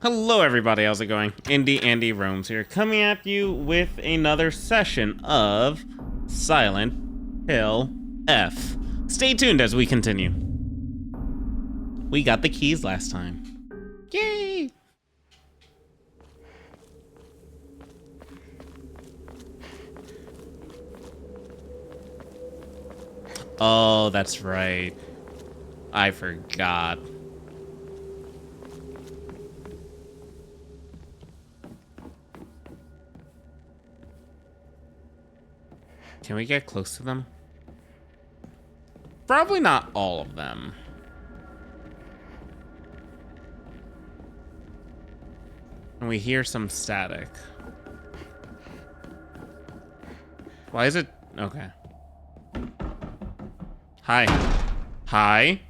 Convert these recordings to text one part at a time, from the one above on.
Hello everybody, how's it going? Indie Andy Roams here, coming at you with another session of Silent Hill F. Stay tuned as we continue. We got the keys last time. Yay! Oh, that's right. I forgot. Can we get close to them? Probably not all of them. And we hear some static. Why is it? Okay. Hi. Hi?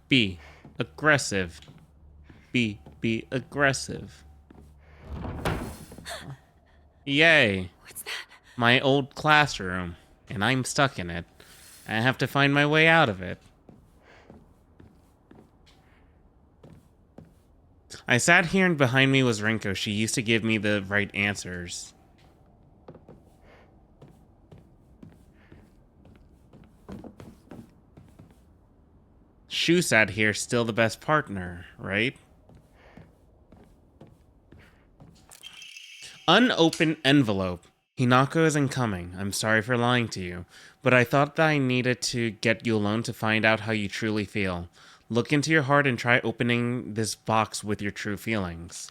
Be aggressive. Be aggressive. Yay. What's that? My old classroom, and I'm stuck in it. I have to find my way out of it. I sat here and behind me was Rinko. She used to give me the right answers. Shu sat here, still the best partner, right? Unopened envelope. Hinako isn't coming. I'm sorry for lying to you, but I thought that I needed to get you alone to find out how you truly feel. Look into your heart and try opening this box with your true feelings.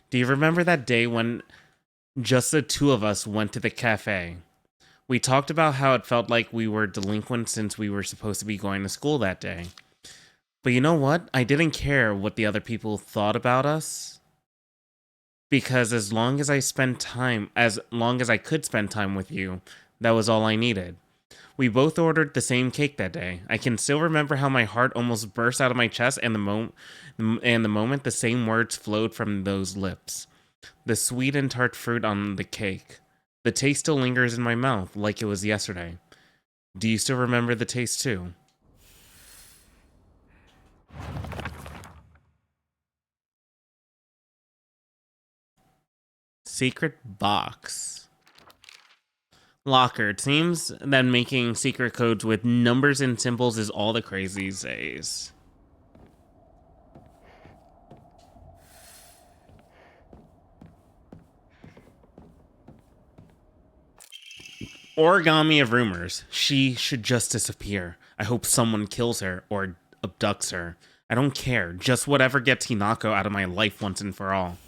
Do you remember that day when just the two of us went to the cafe? We talked about how it felt like we were delinquents since we were supposed to be going to school that day. But you know what? I didn't care what the other people thought about us. Because as long as I could spend time with you, that was all I needed. We both ordered the same cake that day. I can still remember how my heart almost burst out of my chest and the moment the same words flowed from those lips. The sweet and tart fruit on the cake. The taste still lingers in my mouth like it was yesterday. Do you still remember the taste too? Secret box. Locker. It seems that making secret codes with numbers and symbols is all the craze these days. Origami of rumors. She should just disappear. I hope someone kills her or abducts her. I don't care. Just whatever gets Hinako out of my life once and for all.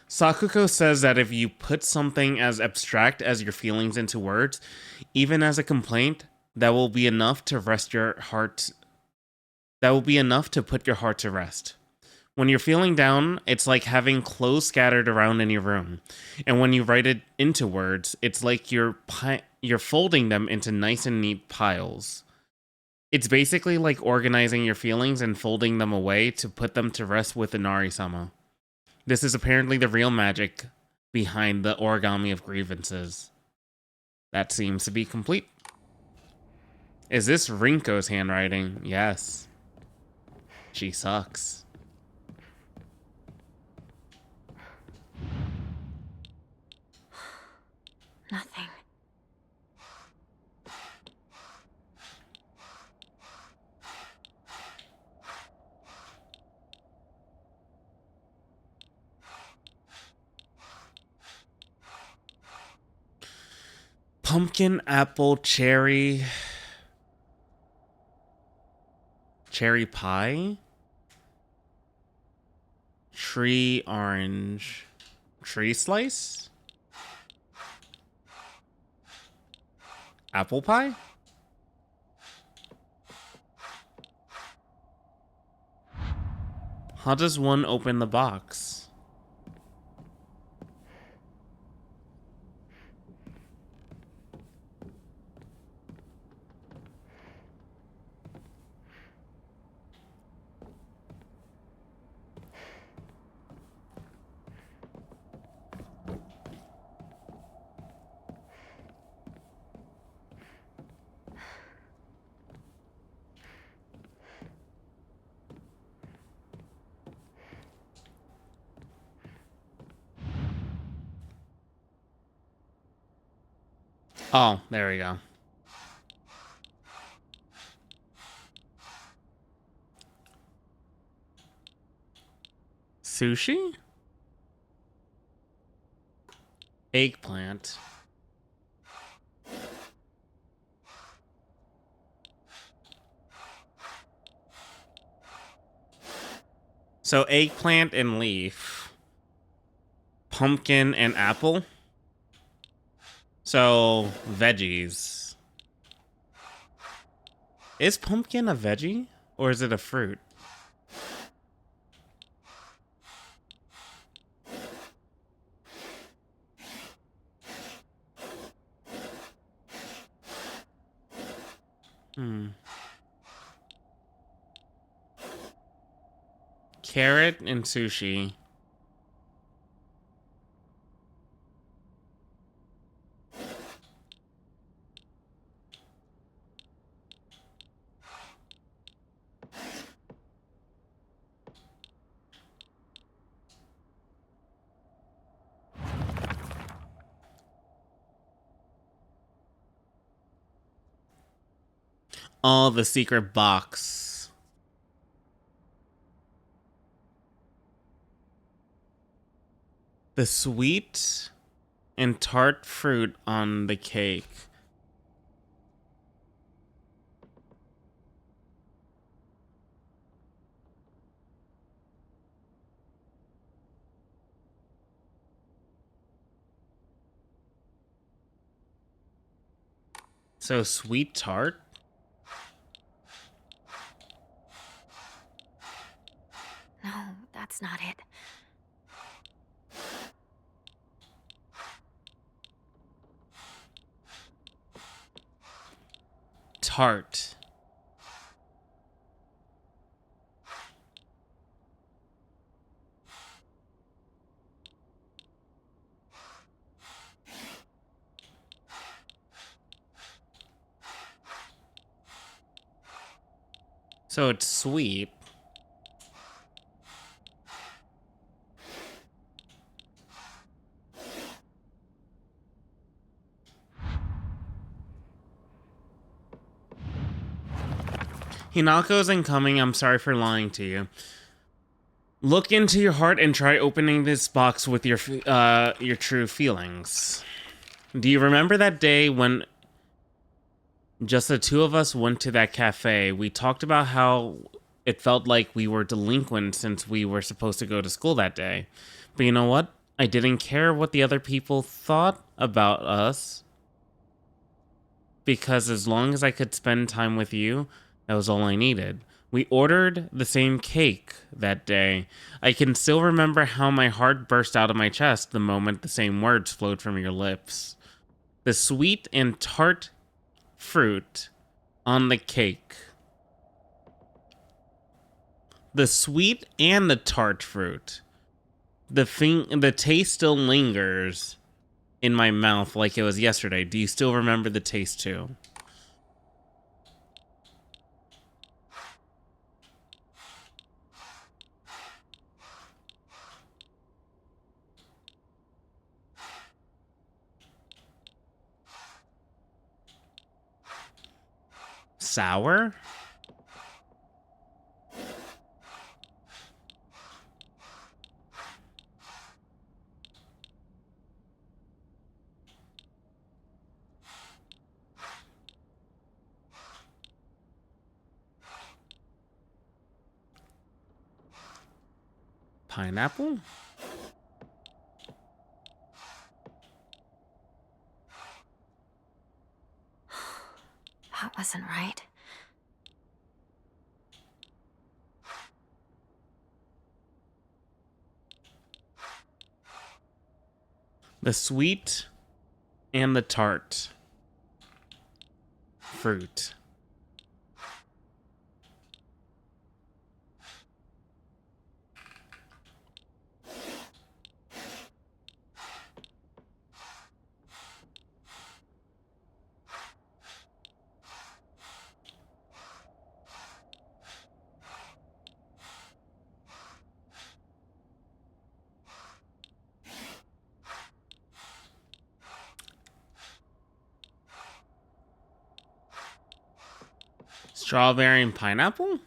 Sakuko says that if you put something as abstract as your feelings into words, even as a complaint, that will be enough to rest your heart. That will be enough to put your heart to rest. When you're feeling down, it's like having clothes scattered around in your room. And when you write it into words, it's like you're folding them into nice and neat piles. It's basically like organizing your feelings and folding them away to put them to rest with Inari-sama. This is apparently the real magic behind the origami of grievances. That seems to be complete. Is this Rinko's handwriting? Yes. She sucks. Nothing. Pumpkin, apple, cherry pie? Tree, orange. Tree slice? Apple pie? How does one open the box? Oh, there we go. Sushi? Eggplant. So eggplant and leaf. Pumpkin and apple. So veggies. Is pumpkin a veggie? Or is it a fruit? Carrot and sushi. Oh, the secret box. The sweet and tart fruit on the cake. So sweet tart? No, that's not it. Tart. So it's sweet. Hinako's incoming. I'm sorry for lying to you. Look into your heart and try opening this box with your true feelings. Do you remember that day when just the two of us went to that cafe? We talked about how it felt like we were delinquent since we were supposed to go to school that day. But you know what? I didn't care what the other people thought about us because as long as I could spend time with you, that was all I needed. We ordered the same cake that day. I can still remember how my heart burst out of my chest the moment the same words flowed from your lips. The sweet and tart fruit on the cake. The sweet and the tart fruit. The taste still lingers in my mouth like it was yesterday. Do you still remember the taste too? Sour? Pineapple? That wasn't right. The sweet and the tart fruit. Strawberry and pineapple?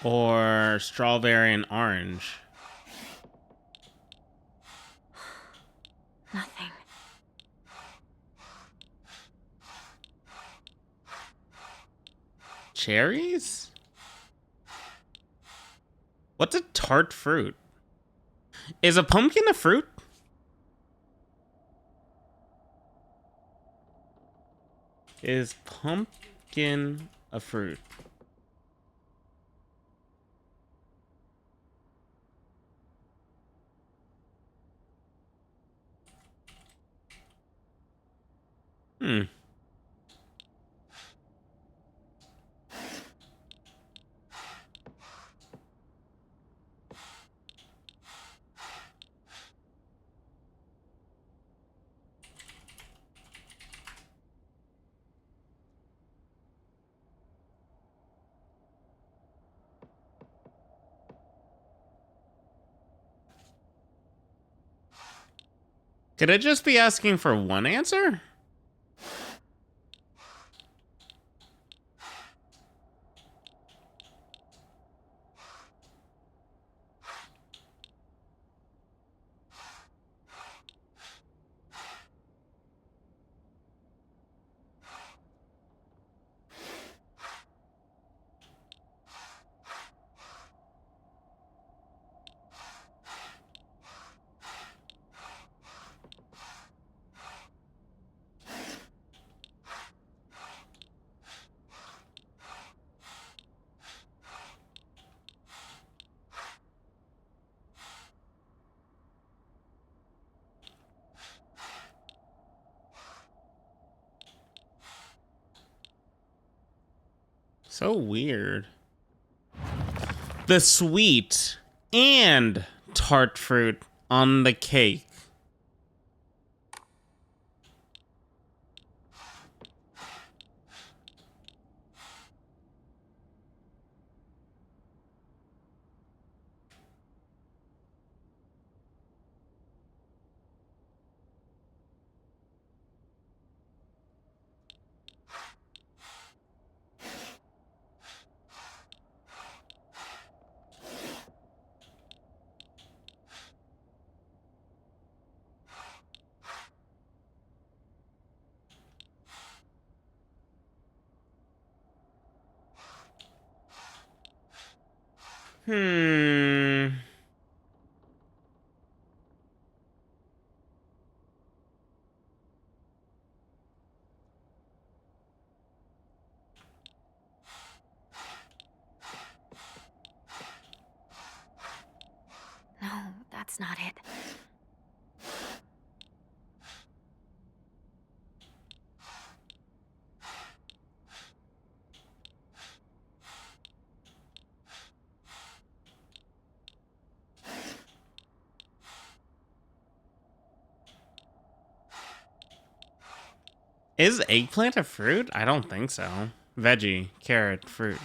Or strawberry and orange? Nothing. Cherries? What's a tart fruit? Is a pumpkin a fruit? Is pumpkin a fruit? Hmm. Could it just be asking for one answer? So weird. The sweet and tart fruit on the cake. Hmm. No, that's not it. Is eggplant a fruit? I don't think so. Veggie, carrot, fruit.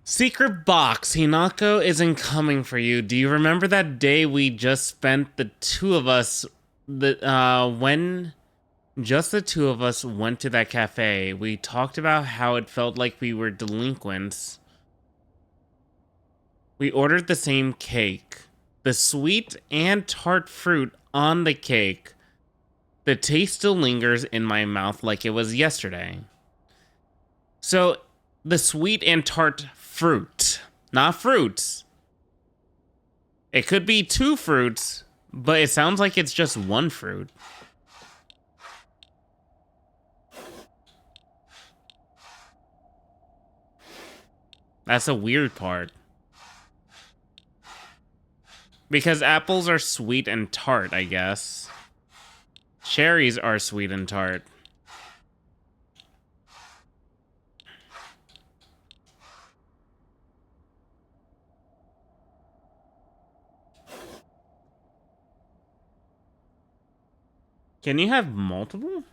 Secret box. Hinako isn't coming for you. Do you remember that day we just spent, the two of us, when just the two of us went to that cafe? We talked about how it felt like we were delinquents. We ordered the same cake. The sweet and tart fruit on the cake. The taste still lingers in my mouth like it was yesterday. So, the sweet and tart fruit, not fruits. It could be two fruits, but it sounds like it's just one fruit. That's a weird part. Because apples are sweet and tart, I guess. Cherries are sweet and tart. Can you have multiple?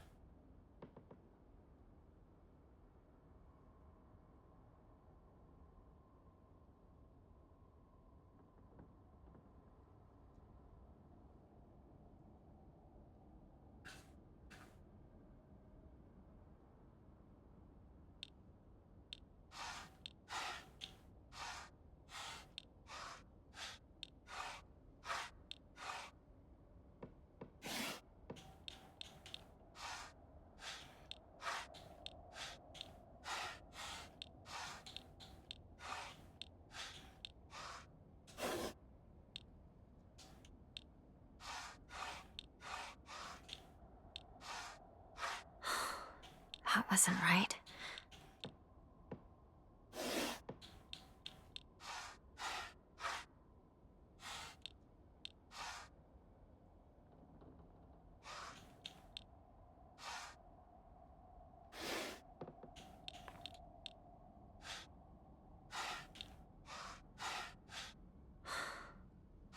That wasn't right.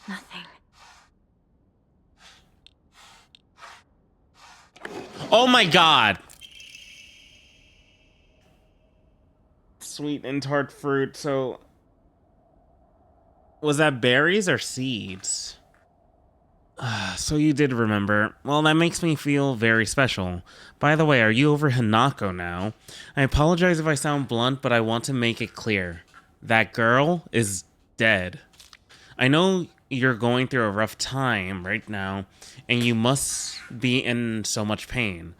Nothing. Oh my god! Sweet and tart fruit, so... Was that berries or seeds? So you did remember. Well, that makes me feel very special. By the way, are you over Hanako now? I apologize if I sound blunt, but I want to make it clear. That girl is dead. I know you're going through a rough time right now, and you must be in so much pain.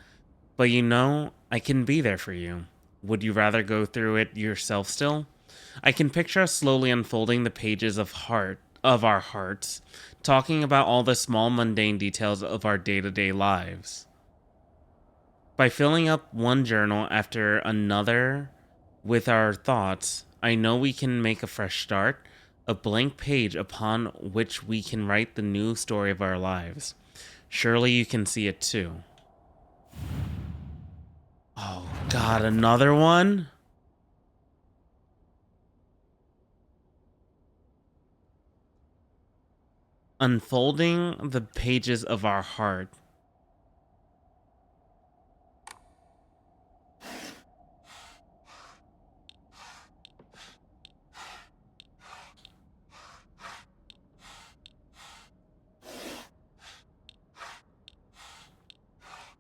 But you know, I can be there for you. Would you rather go through it yourself still? I can picture us slowly unfolding the pages of our hearts, talking about all the small mundane details of our day-to-day lives. By filling up one journal after another with our thoughts, I know we can make a fresh start, a blank page upon which we can write the new story of our lives. Surely you can see it too. Oh god, another one? Unfolding the pages of our heart.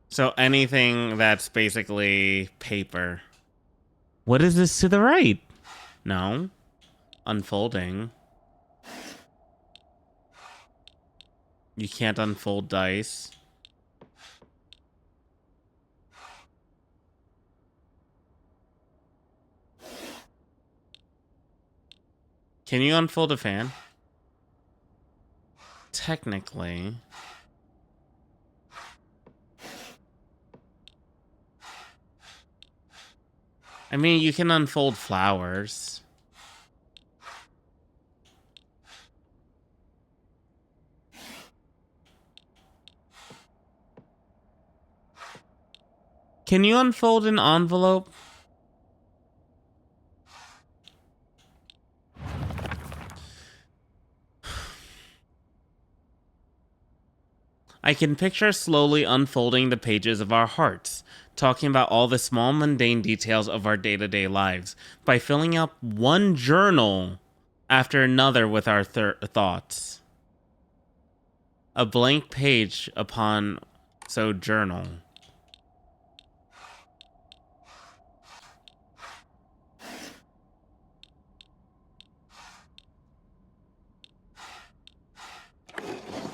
So anything that's basically paper. What is this to the right? No. Unfolding. You can't unfold dice. Can you unfold a fan? Technically. I mean, you can unfold flowers. Can you unfold an envelope? I can picture slowly unfolding the pages of our hearts, talking about all the small mundane details of our day-to-day lives, by filling up one journal after another with our thoughts. A blank page upon so journal.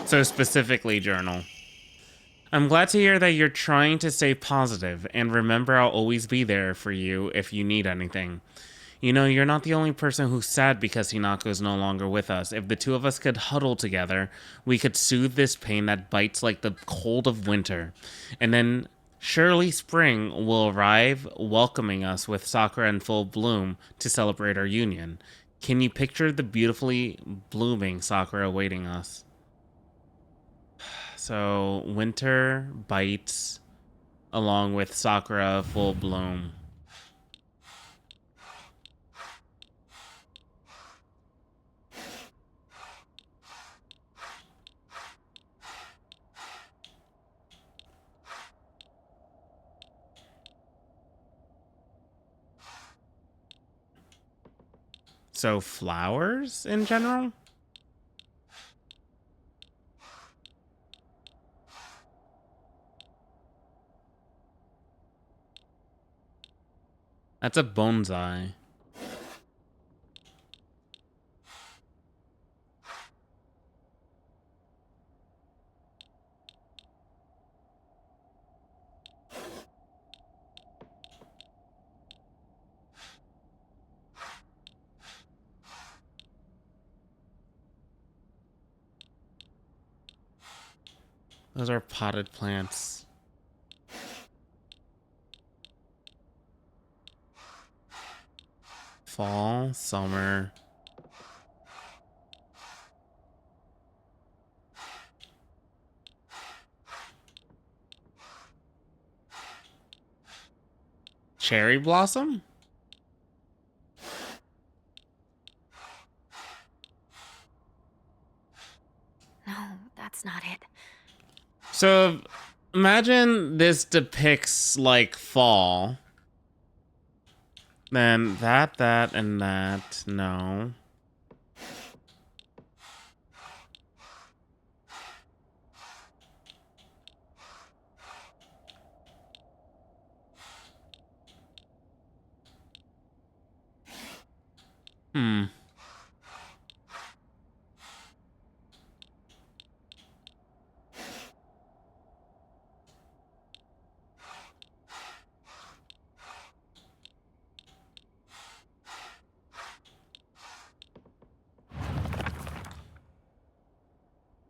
So specifically journal. I'm glad to hear that you're trying to stay positive, and remember I'll always be there for you if you need anything. You know, you're not the only person who's sad because Hinako's no longer with us. If the two of us could huddle together, we could soothe this pain that bites like the cold of winter. And then surely spring will arrive, welcoming us with sakura in full bloom to celebrate our union. Can you picture the beautifully blooming sakura awaiting us? So, winter bites along with sakura full bloom. So flowers in general? That's a bonsai. Those are potted plants. Fall, summer. Cherry blossom? No, that's not it. So imagine this depicts like fall. Then that, and that. No. Hmm.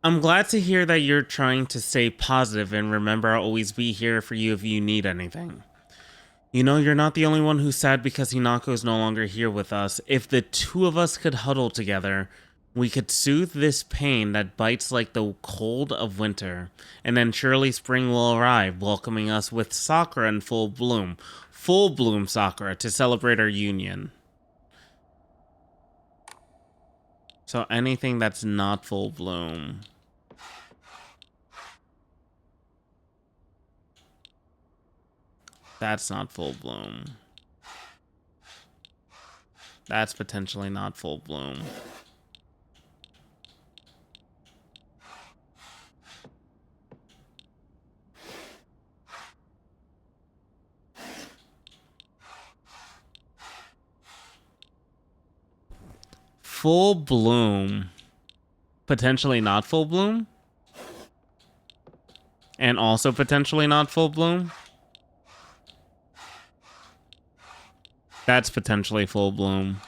I'm glad to hear that you're trying to stay positive and remember I'll always be here for you if you need anything. You know, you're not the only one who's sad because Hinako is no longer here with us. If the two of us could huddle together, we could soothe this pain that bites like the cold of winter. And then surely spring will arrive, welcoming us with sakura in full bloom. Full bloom sakura to celebrate our union. So anything that's not full bloom. That's not full bloom. That's potentially not full bloom. Full bloom. Potentially not full bloom. And also potentially not full bloom. That's potentially full bloom.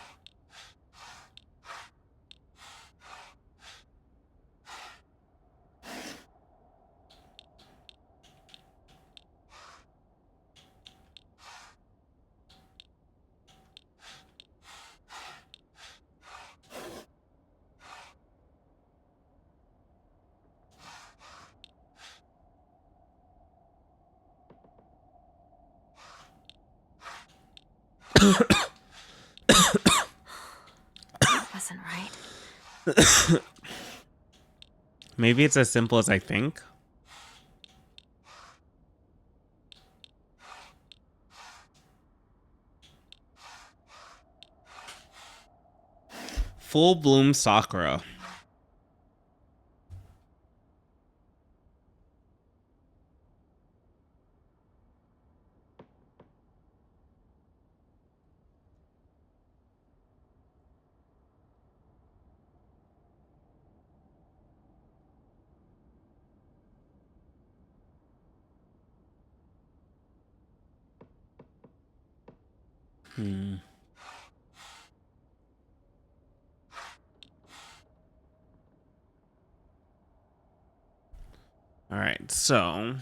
That wasn't right. Maybe it's as simple as I think. Full bloom Sakura. All right, so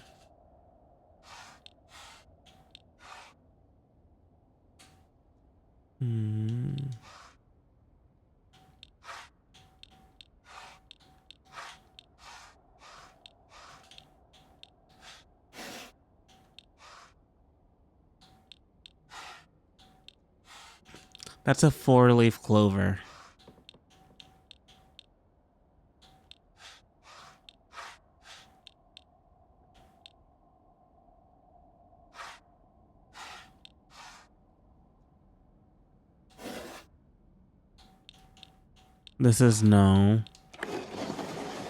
that's a 4-leaf clover. This is no.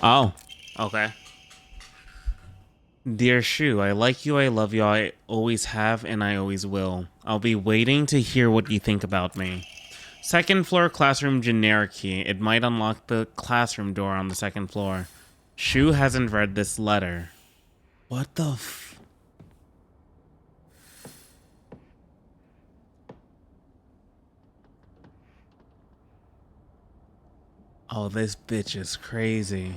Oh, okay. Dear Shu, I like you, I love you, I always have, and I always will. I'll be waiting to hear what you think about me. Second floor classroom generic key. It might unlock the classroom door on the second floor. Shu hasn't read this letter. What the f... Oh, this bitch is crazy.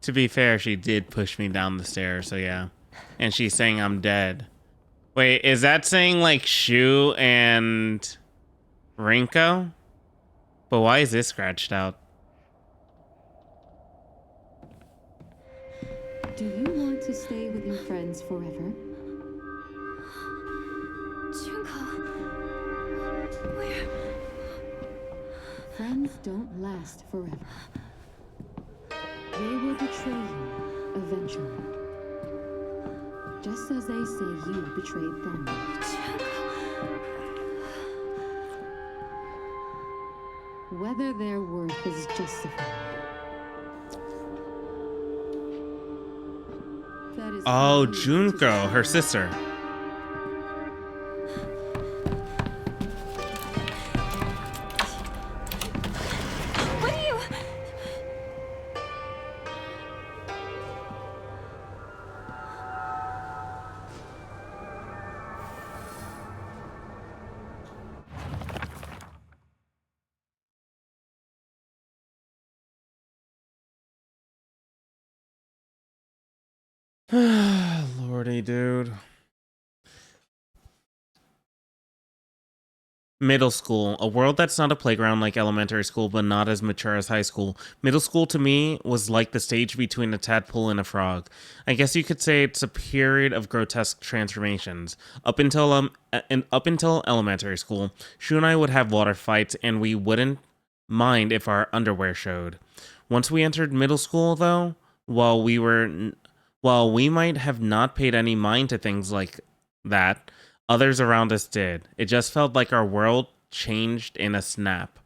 To be fair, she did push me down the stairs, so yeah. And she's saying I'm dead. Wait, is that saying like Shu and Rinko? But why is this scratched out? Do you want to stay with your friends forever? Junko. Where? Friends don't last forever. They will betray you eventually. Just as they say you betrayed them. Whether their worth is justified. That is Oh, for you to Junko, her decide. sister. What are you? Lordy, dude. Middle school, a world that's not a playground like elementary school, but not as mature as high school. Middle school to me was like the stage between a tadpole and a frog. I guess you could say it's a period of grotesque transformations. Up until elementary school, Shu and I would have water fights, and we wouldn't mind if our underwear showed. Once we entered middle school, though, while we might have not paid any mind to things like that, others around us did. It just felt like our world changed in a snap.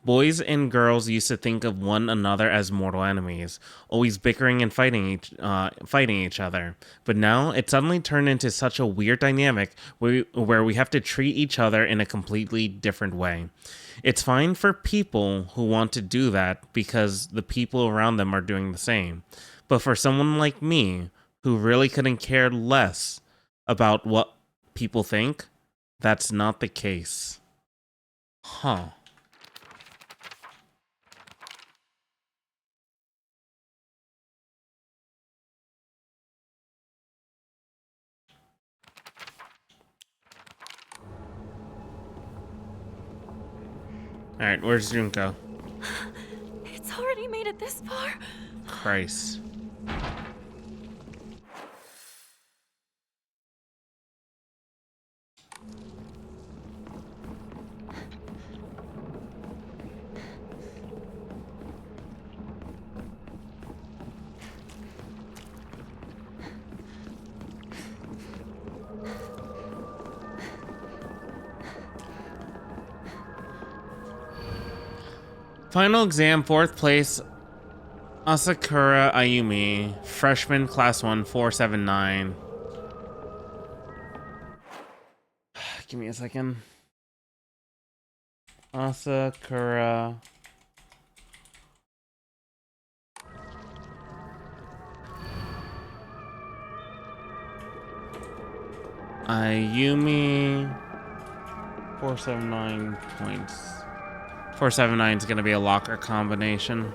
Boys and girls used to think of one another as mortal enemies, always bickering and fighting each other. But now it suddenly turned into such a weird dynamic where we have to treat each other in a completely different way. It's fine for people who want to do that because the people around them are doing the same. But for someone like me, who really couldn't care less about what people think, that's not the case. Huh. Alright, where's Junko? It's already made it this far. Christ. Final exam, 4th place, Asakura Ayumi, freshman, class 1, 479. Give me a second. Asakura Ayumi, 479 points. 479 is going to be a locker combination.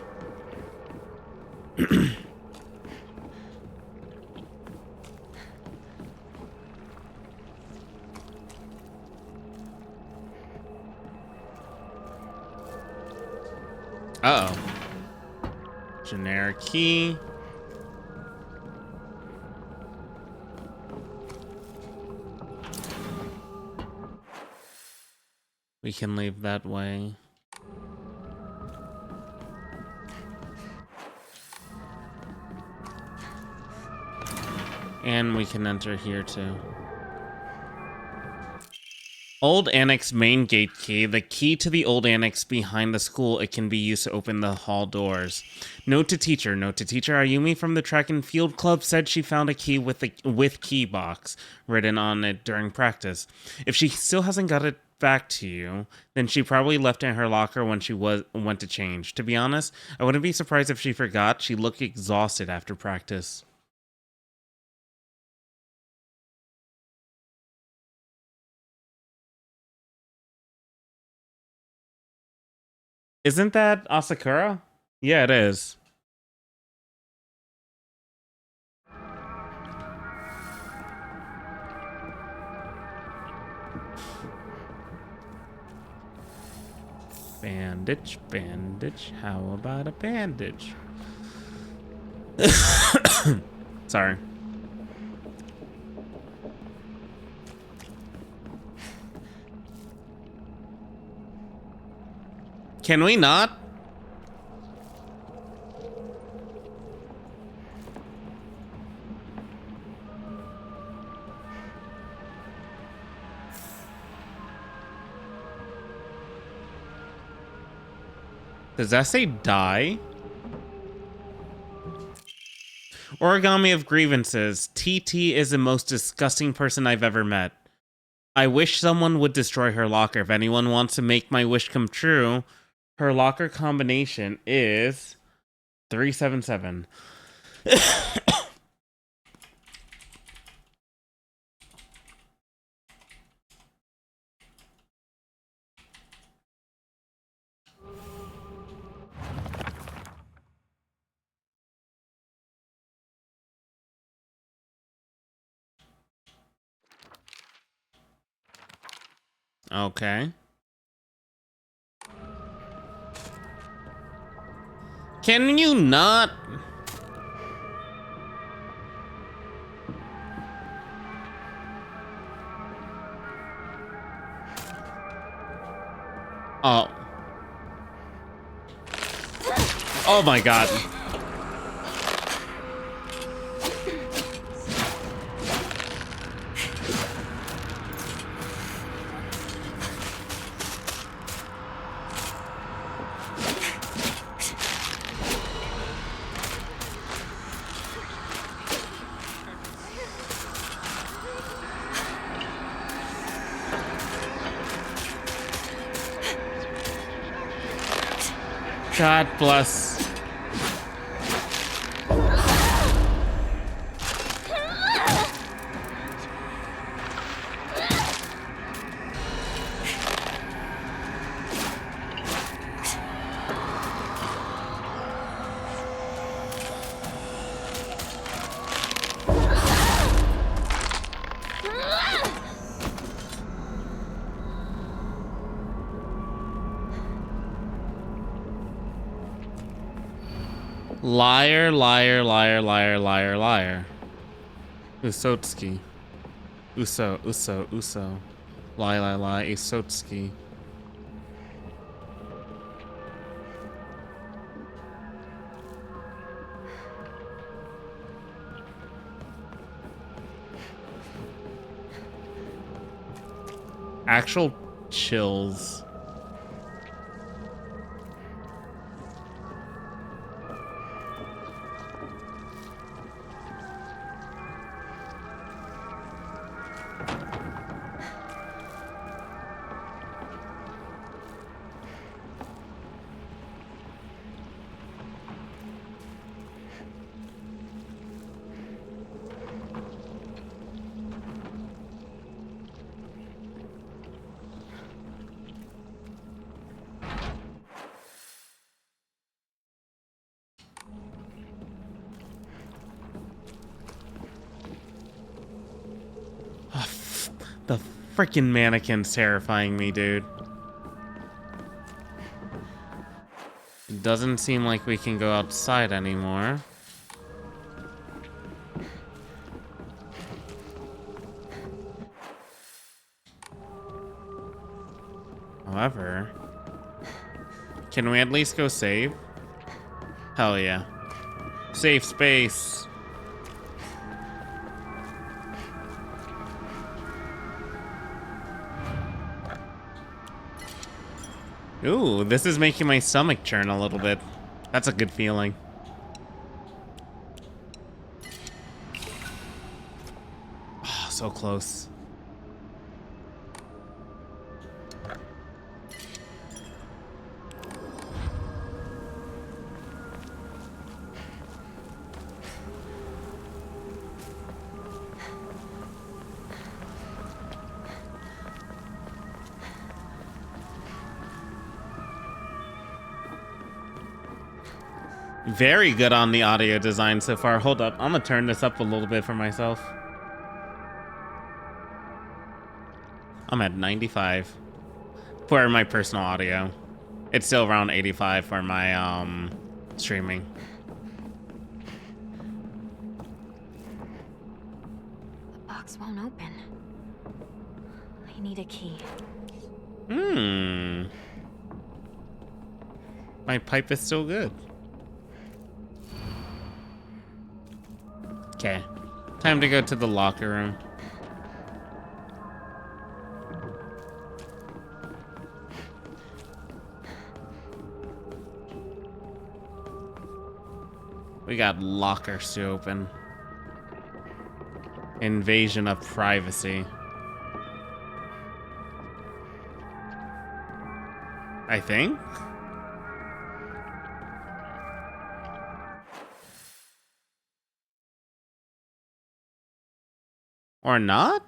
Uh-oh. Generic key. We can leave that way. And we can enter here too. Old Annex main gate key. The key to the old annex behind the school. It can be used to open the hall doors. Note to teacher. Note to teacher. Ayumi from the track and field club said she found a key with key box written on it during practice. If she still hasn't got it back to you, then she probably left it in her locker when she went to change. To be honest, I wouldn't be surprised if she forgot. She looked exhausted after practice. Isn't that Asakura? Yeah, it is. Bandage, bandage. How about a bandage? Sorry. Can we not? Does that say die? Origami of grievances. TT is the most disgusting person I've ever met. I wish someone would destroy her locker. If anyone wants to make my wish come true, her locker combination is 377. Okay. Can you not? Oh. Oh my god. God bless. Liar, liar, liar, liar, liar, liar. Usotsuki. Uso. Lie, Usotsuki. Actual chills. The freaking mannequin's terrifying me, dude. It doesn't seem like we can go outside anymore. However, can we at least go save? Hell yeah. Safe space. Ooh, this is making my stomach churn a little bit. That's a good feeling. Oh, so close. Very good on the audio design so far. Hold up, I'm gonna turn this up a little bit for myself. I'm at 95 for my personal audio. It's still around 85 for my streaming. The box won't open. I need a key. My pipe is still good. Okay. Time to go to the locker room. We got lockers to open. Invasion of privacy. I think? Or not?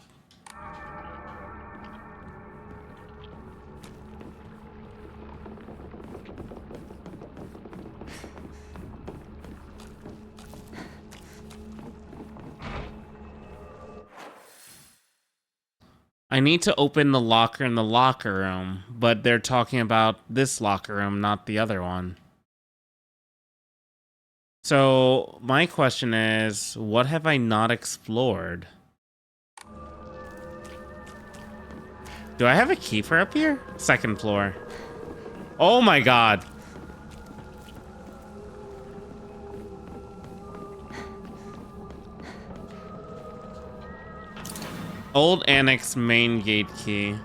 I need to open the locker in the locker room, but they're talking about this locker room, not the other one. So, my question is, what have I not explored? Do I have a key for up here? Second floor. Oh my god. Old annex main gate key.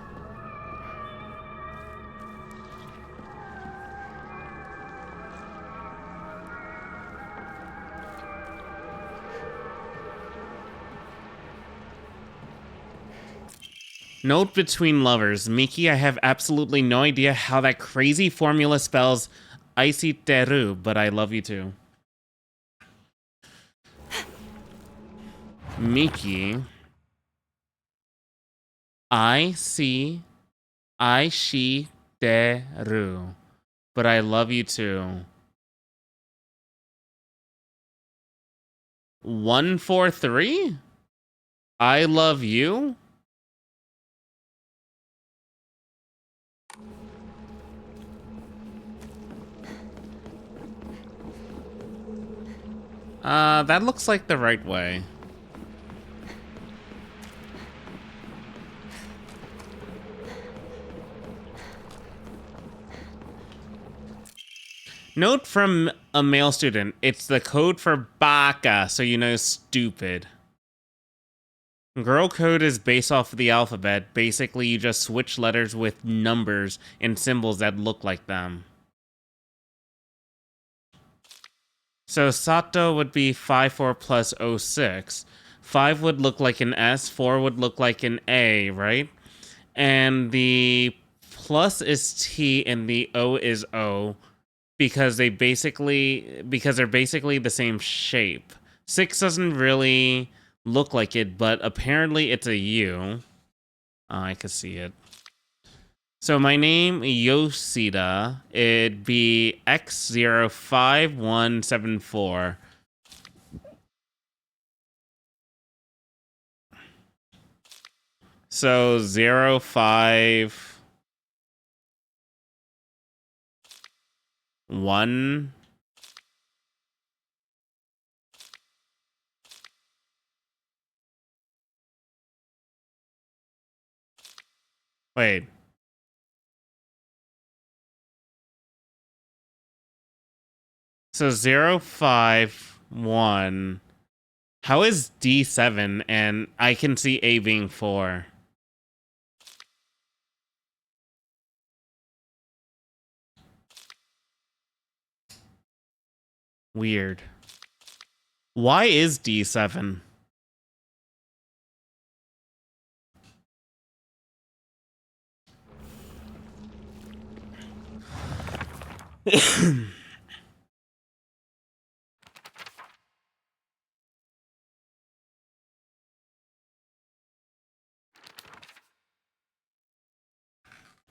Note between lovers. Miki, I have absolutely no idea how that crazy formula spells Aisiteru, but I love you too. Miki. Aishiteru. But I love you too. 143? I love you? That looks like the right way. Note from a male student, it's the code for baka, so you know stupid. Girl code is based off of the alphabet. Basically, you just switch letters with numbers and symbols that look like them. So Sato would be 54 plus 06. 5 would look like an S, 4 would look like an A, right? And the plus is T and the O is O because they're basically the same shape. 6 doesn't really look like it, but apparently it's a U. I can see it. So my name, Yoshida, it'd be X05174. So 051. Wait. So 051. How is D7 and I can see A being 4? Weird. Why is D7?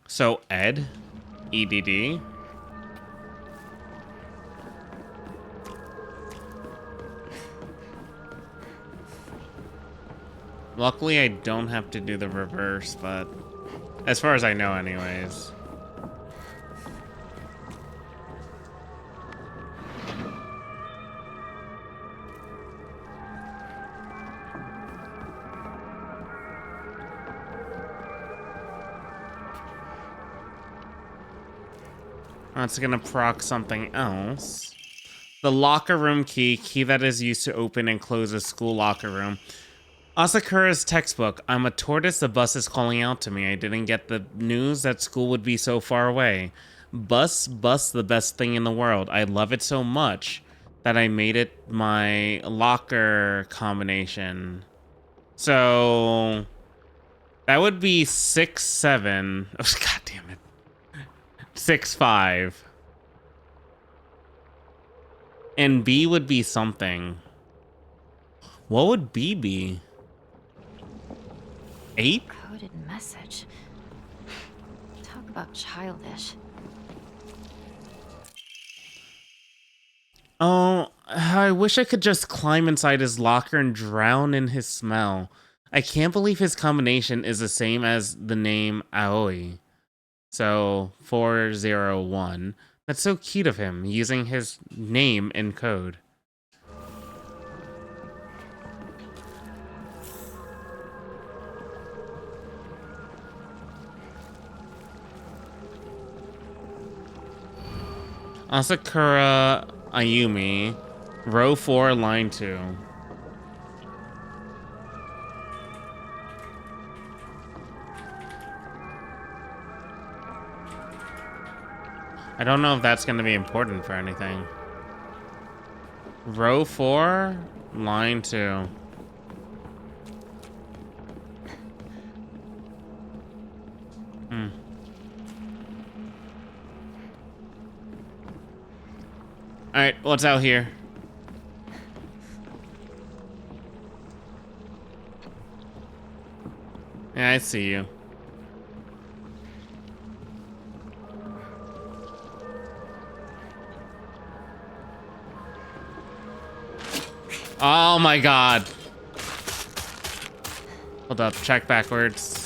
So Ed? EDD? Luckily, I don't have to do the reverse, but as far as I know anyways. That's gonna proc something else. The locker room key that is used to open and close a school locker room. Asakura's textbook. I'm a tortoise, the bus is calling out to me. I didn't get the news that school would be so far away. Bus, the best thing in the world. I love it so much that I made it my locker combination. So that would be 6, 7. Oh, God damn it. 6, 5. And B would be something. What would B be? 8? Coded message. Talk about childish. Oh, I wish I could just climb inside his locker and drown in his smell. I can't believe his combination is the same as the name Aoi. So, 401. That's so cute of him, using his name in code. Asakura Ayumi, row 4, line 2. I don't know if that's going to be important for anything. Row 4, line 2. Alright, what's out here? Yeah, I see you. Oh my god. Hold up, check backwards.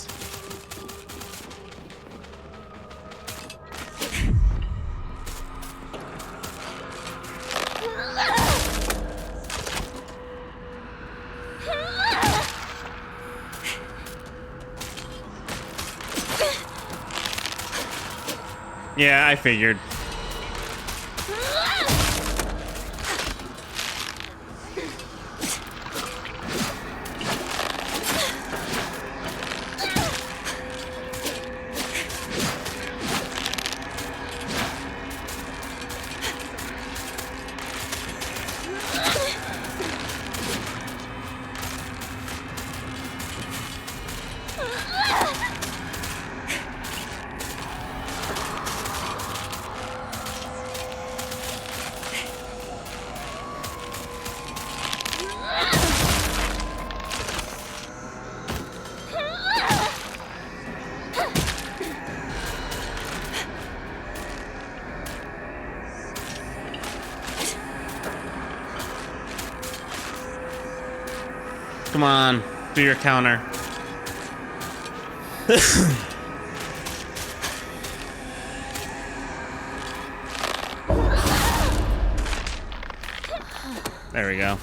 Yeah, I figured. Come on, do your counter. There we go.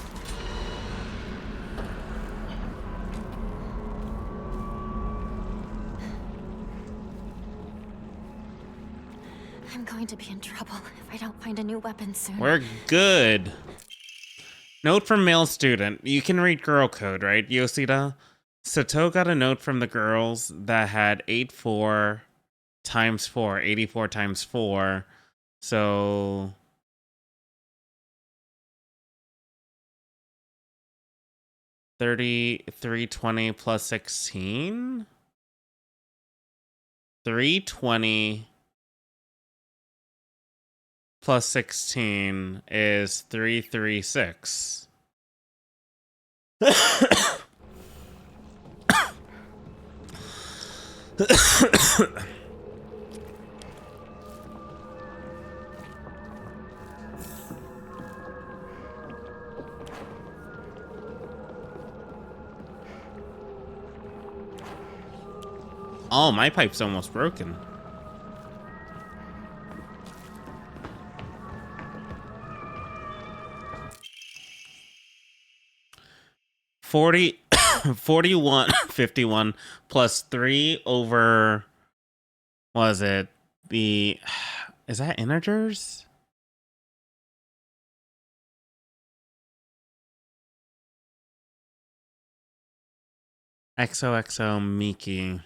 I'm going to be in trouble if I don't find a new weapon soon. We're good. Note from male student. You can read girl code, right, Yoshida? Sato got a note from the girls that had 84 times 4, 84 times 4. So 320 plus 16? 320 plus 16 is 336. Oh, my pipe's almost broken. Forty, 41, 51 plus 3 over, was it the, is that integers? XOXO Miki.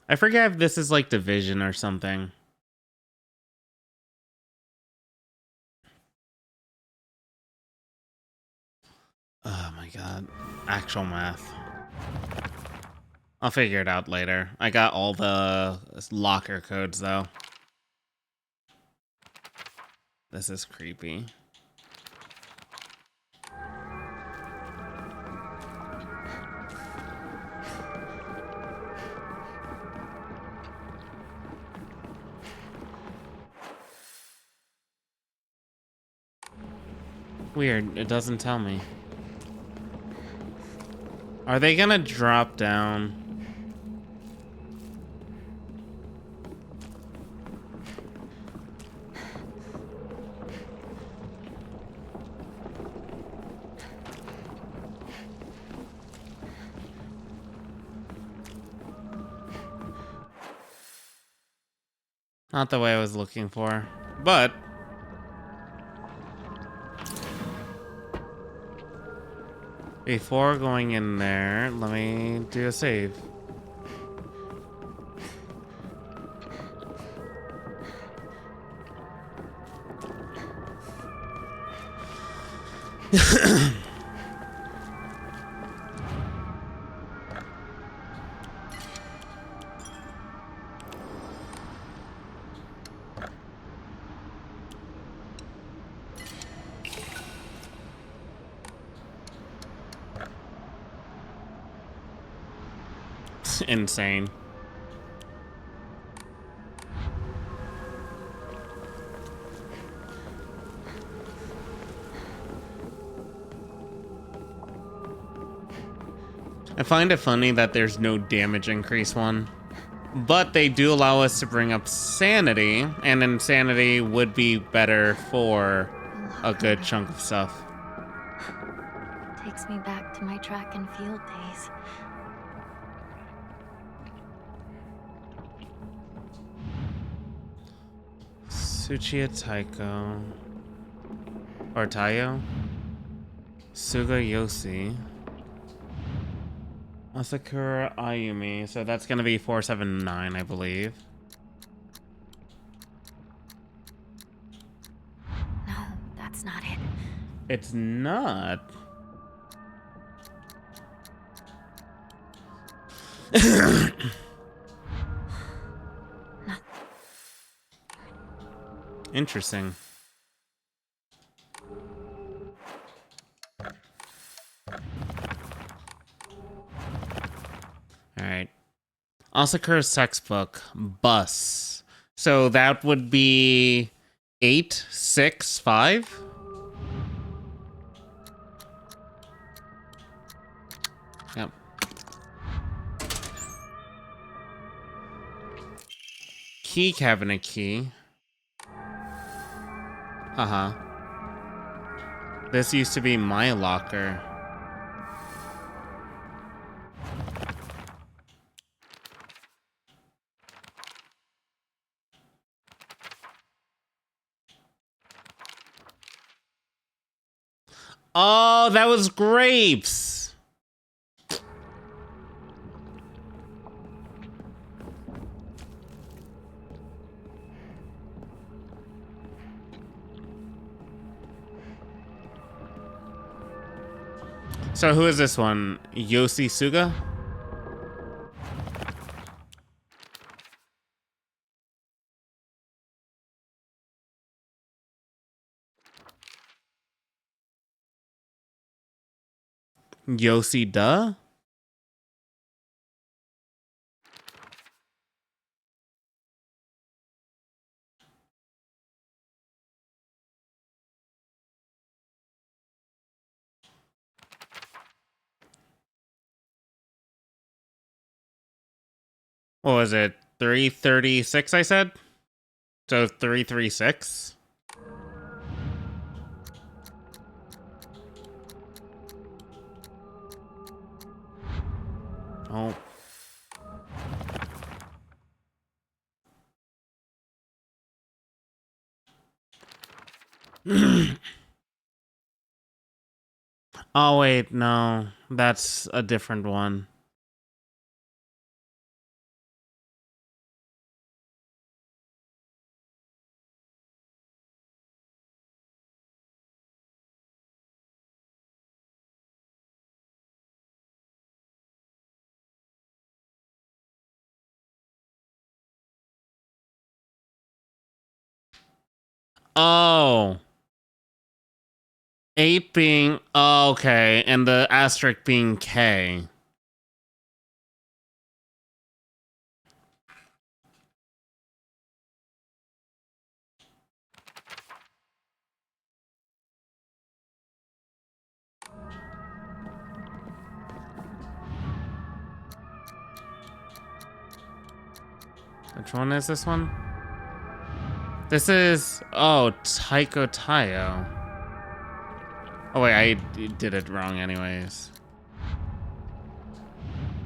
I forget if this is like division or something. Oh my god. Actual math. I'll figure it out later. I got all the locker codes though. This is creepy. Weird, it doesn't tell me. Are they gonna drop down? Not the way I was looking for, but before going in there, let me do a save. Insane. I find it funny that there's no damage increase one, but they do allow us to bring up sanity, and insanity would be better for a good chunk of stuff. Takes me back to my track and field days. Tsuchiya Taiko. Or Taiyo? Sugayoshi. Asakura Ayumi. So that's gonna be 479, I believe. No, that's not it. It's not. Interesting. Alright. Asakura's textbook. Bus. So that would be 865? Yep. Key cabinet key. Haha. This used to be my locker. Oh, that was grapes. So who is this one? Yoshi Suga? Yoshi Duh? What was it? 336 I said? So 336? Oh. Oh wait, no. That's a different one. Oh. 8 being... Oh, okay. And the asterisk being K. Which one is this one? This is... Oh, Taiko Tayo. Oh wait, I did it wrong anyways.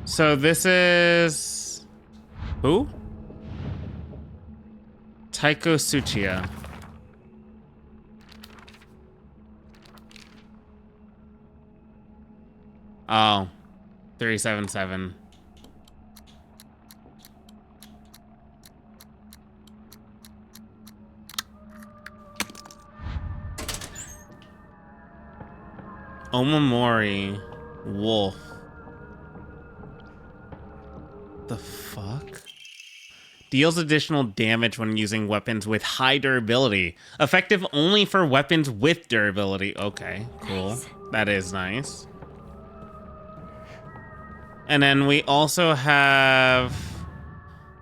So this is... Who? Taiko Tsuchiya. Oh. 377. Omamori. Wolf. The fuck? Deals additional damage when using weapons with high durability. Effective only for weapons with durability. Okay, cool. Nice. That is nice. And then we also have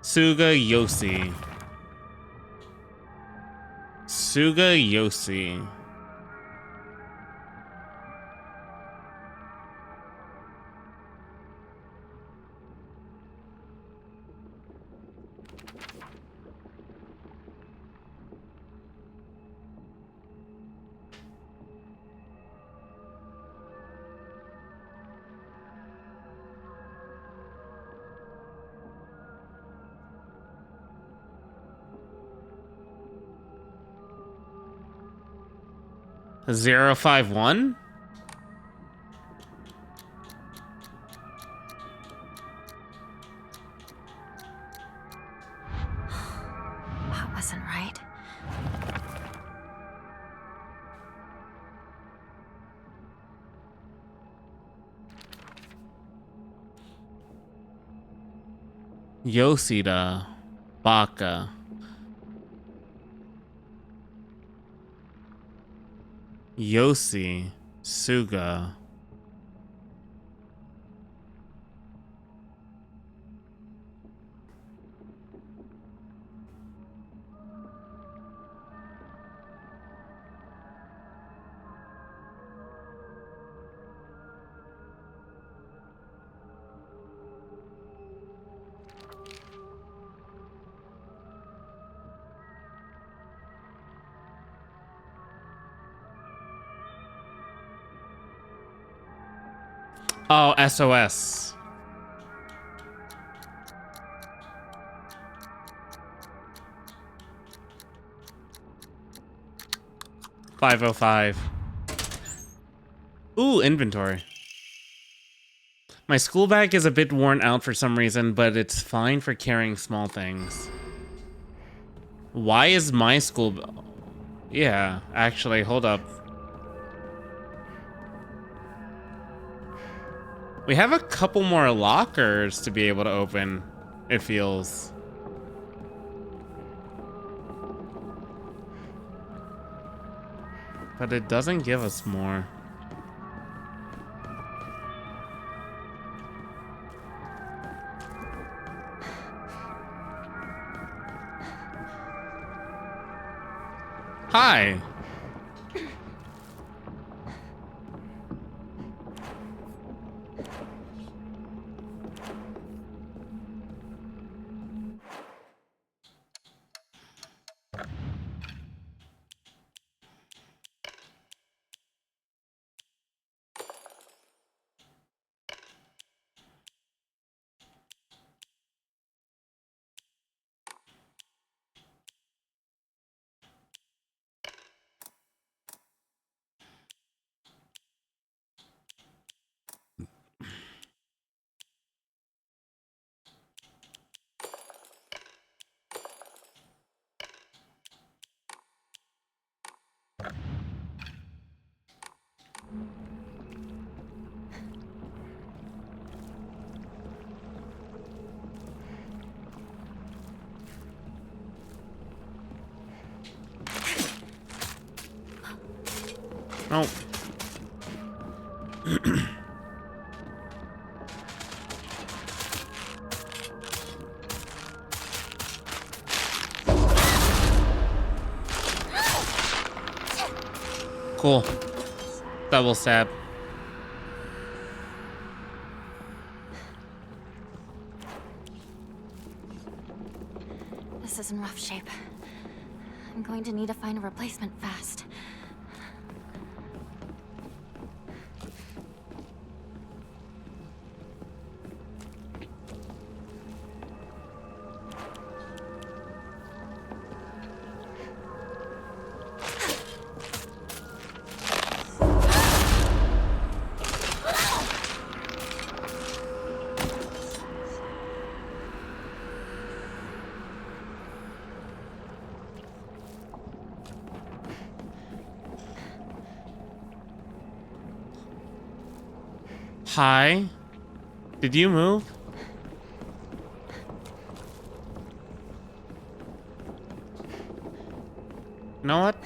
Suga Yoshi. Suga Yoshi. Zero 051? That wasn't right. Yoshida. Baka. Yoshi. Suga. Oh, SOS. $505. Ooh, inventory. My school bag is a bit worn out for some reason, but it's fine for carrying small things. Why is my school... Yeah, actually, hold up. We have a couple more lockers to be able to open, it feels. But it doesn't give us more. Hi. Oh. Cool. Double stab. This is in rough shape. I'm going to need to find a replacement fast. Hi. Did you move? You know what?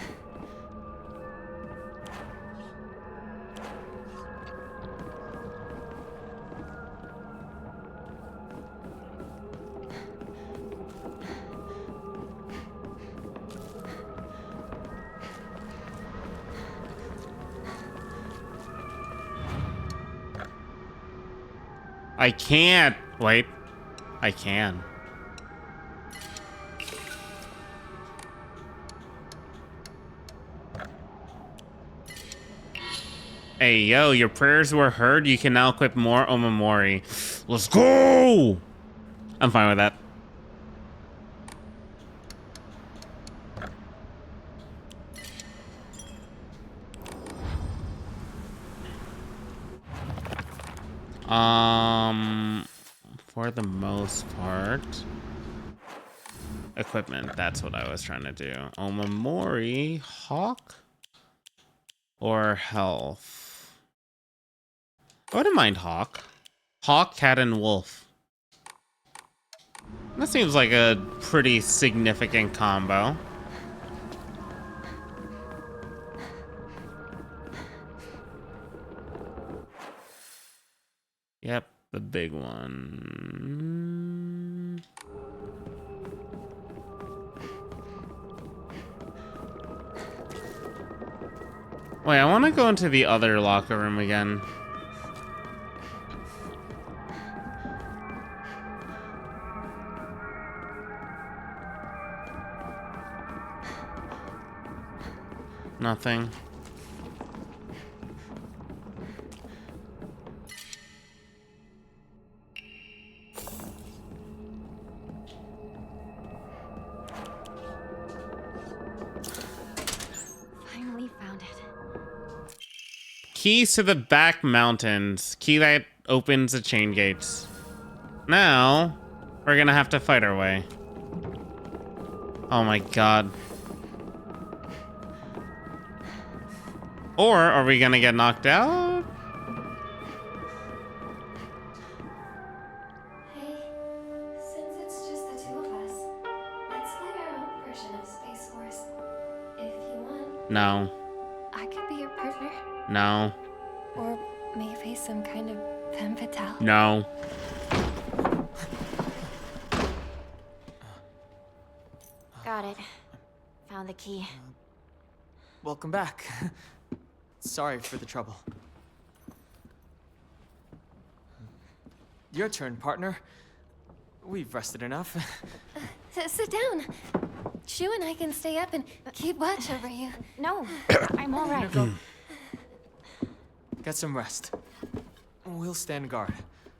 I can't. Wait. I can. Hey, yo, your prayers were heard. You can now equip more Omamori. Let's go! I'm fine with that. For the most part, equipment, that's what I was trying to do. Omamori, Hawk, or Health? I wouldn't mind Hawk. Hawk, Cat, and Wolf. That seems like a pretty significant combo. Yep, the big one. Wait, I want to go into the other locker room again. Nothing. Finally found it. Keys to the back mountains. Key that opens the chain gates. Now, we're gonna have to fight our way. Oh my god. Or are we gonna get knocked out? No. I could be your partner. No. Or maybe some kind of femme fatale. No. Got it. Found the key. Welcome back. Sorry for the trouble. Your turn, partner. We've rested enough. Sit down. Shu and I can stay up and keep watch over you. No, I'm all right. Go. Get some rest. We'll stand guard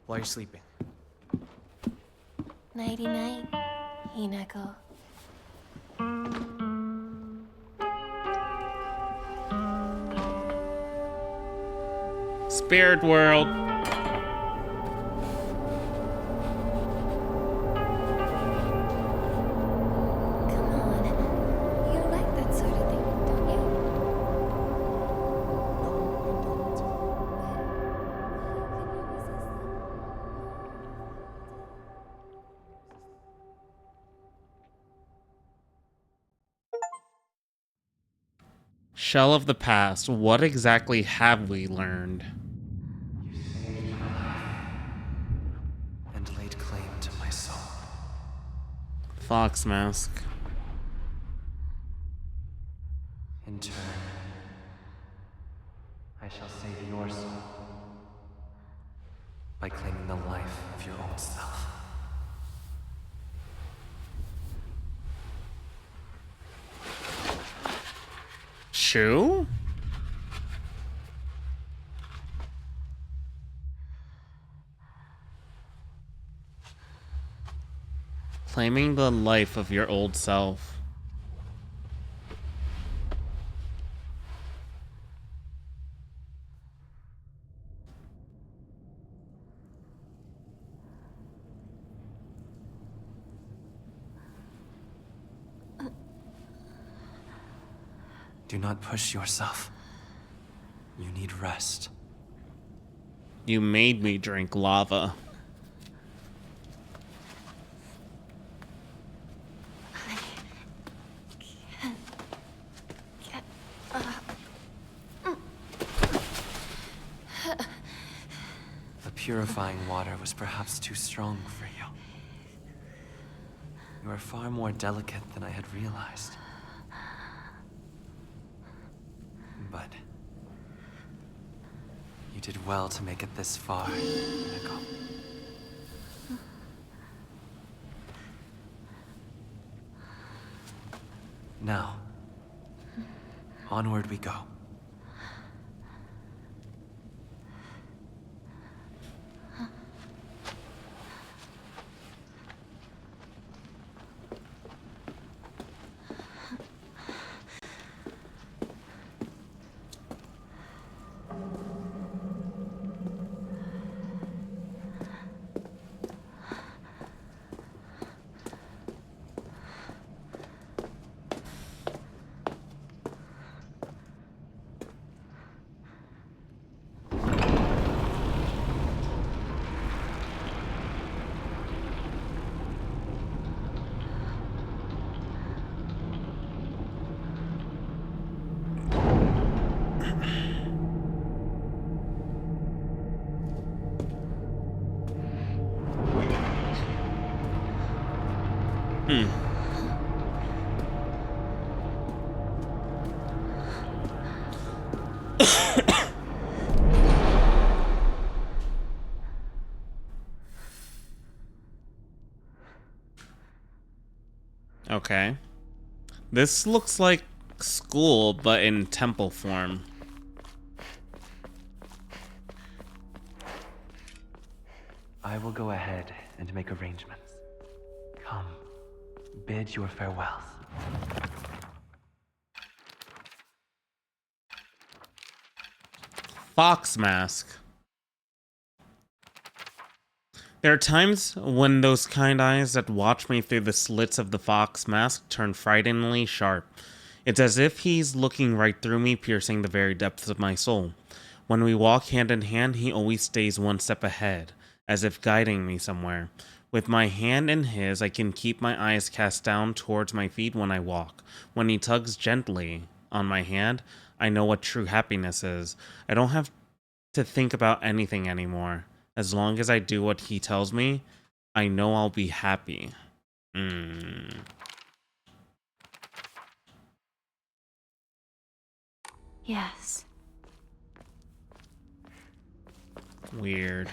while you're sleeping. Nighty-night, Hinako. Spirit world. Come on. You like that sort of thing, don't you? Shell of the past. What exactly have we learned? And laid claim to my soul. Fox mask. In turn, I shall save your soul by claiming the life of your old self. Shu? Claiming the life of your old self. Do not push yourself. You need rest. You made me drink lava. The purifying water was perhaps too strong for you. You are far more delicate than I had realized. But you did well to make it this far, Hinako. Now, onward we go. Okay. This looks like school, but in temple form. I will go ahead and make arrangements. Come, bid your farewells. Fox mask. There are times when those kind eyes that watch me through the slits of the fox mask turn frighteningly sharp. It's as if he's looking right through me, piercing the very depths of my soul. When we walk hand in hand, he always stays one step ahead, as if guiding me somewhere. With my hand in his, I can keep my eyes cast down towards my feet when I walk. When he tugs gently, on my hand, I know what true happiness is. I don't have to think about anything anymore. As long as I do what he tells me, I know I'll be happy. Yes. Weird.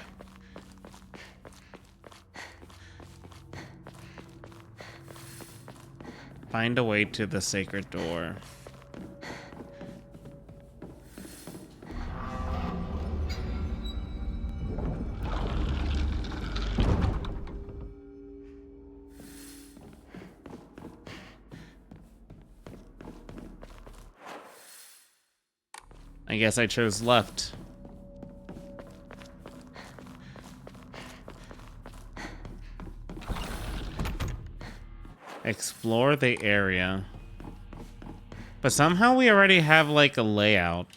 Find a way to the sacred door. I guess I chose left. Explore the area. But somehow we already have like a layout.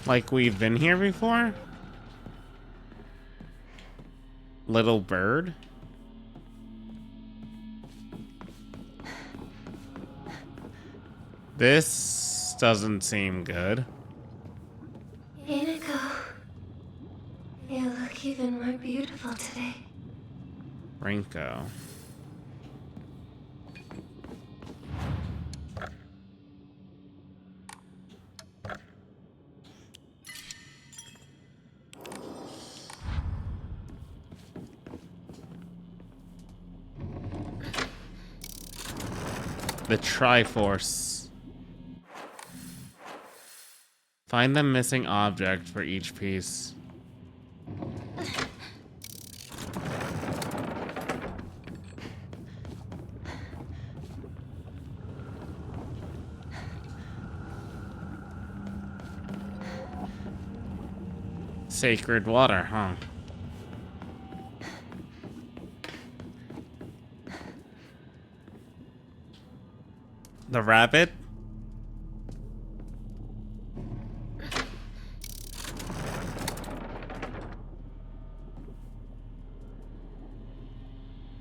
Like we've been here before? Little bird? This doesn't seem good. Inigo, you look even more beautiful today. Rinko. The Triforce. Find the missing object for each piece. Sacred water, huh? The rabbit?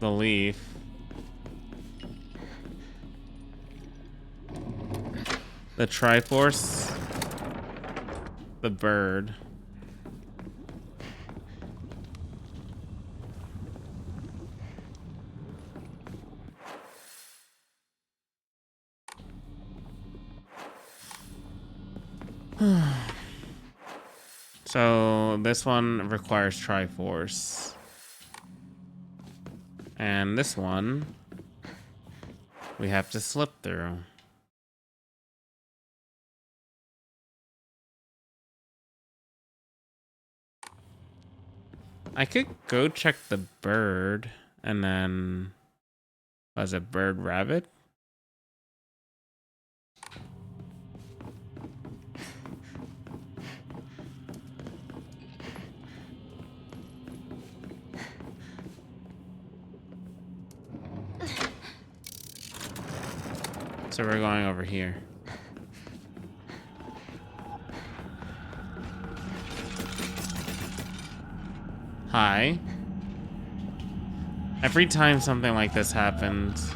The leaf. The Triforce. The bird. So this one requires Triforce. And this one we have to slip through. I could go check the bird and then was it bird rabbit? So we're going over here. Hi. Every time something like this happens.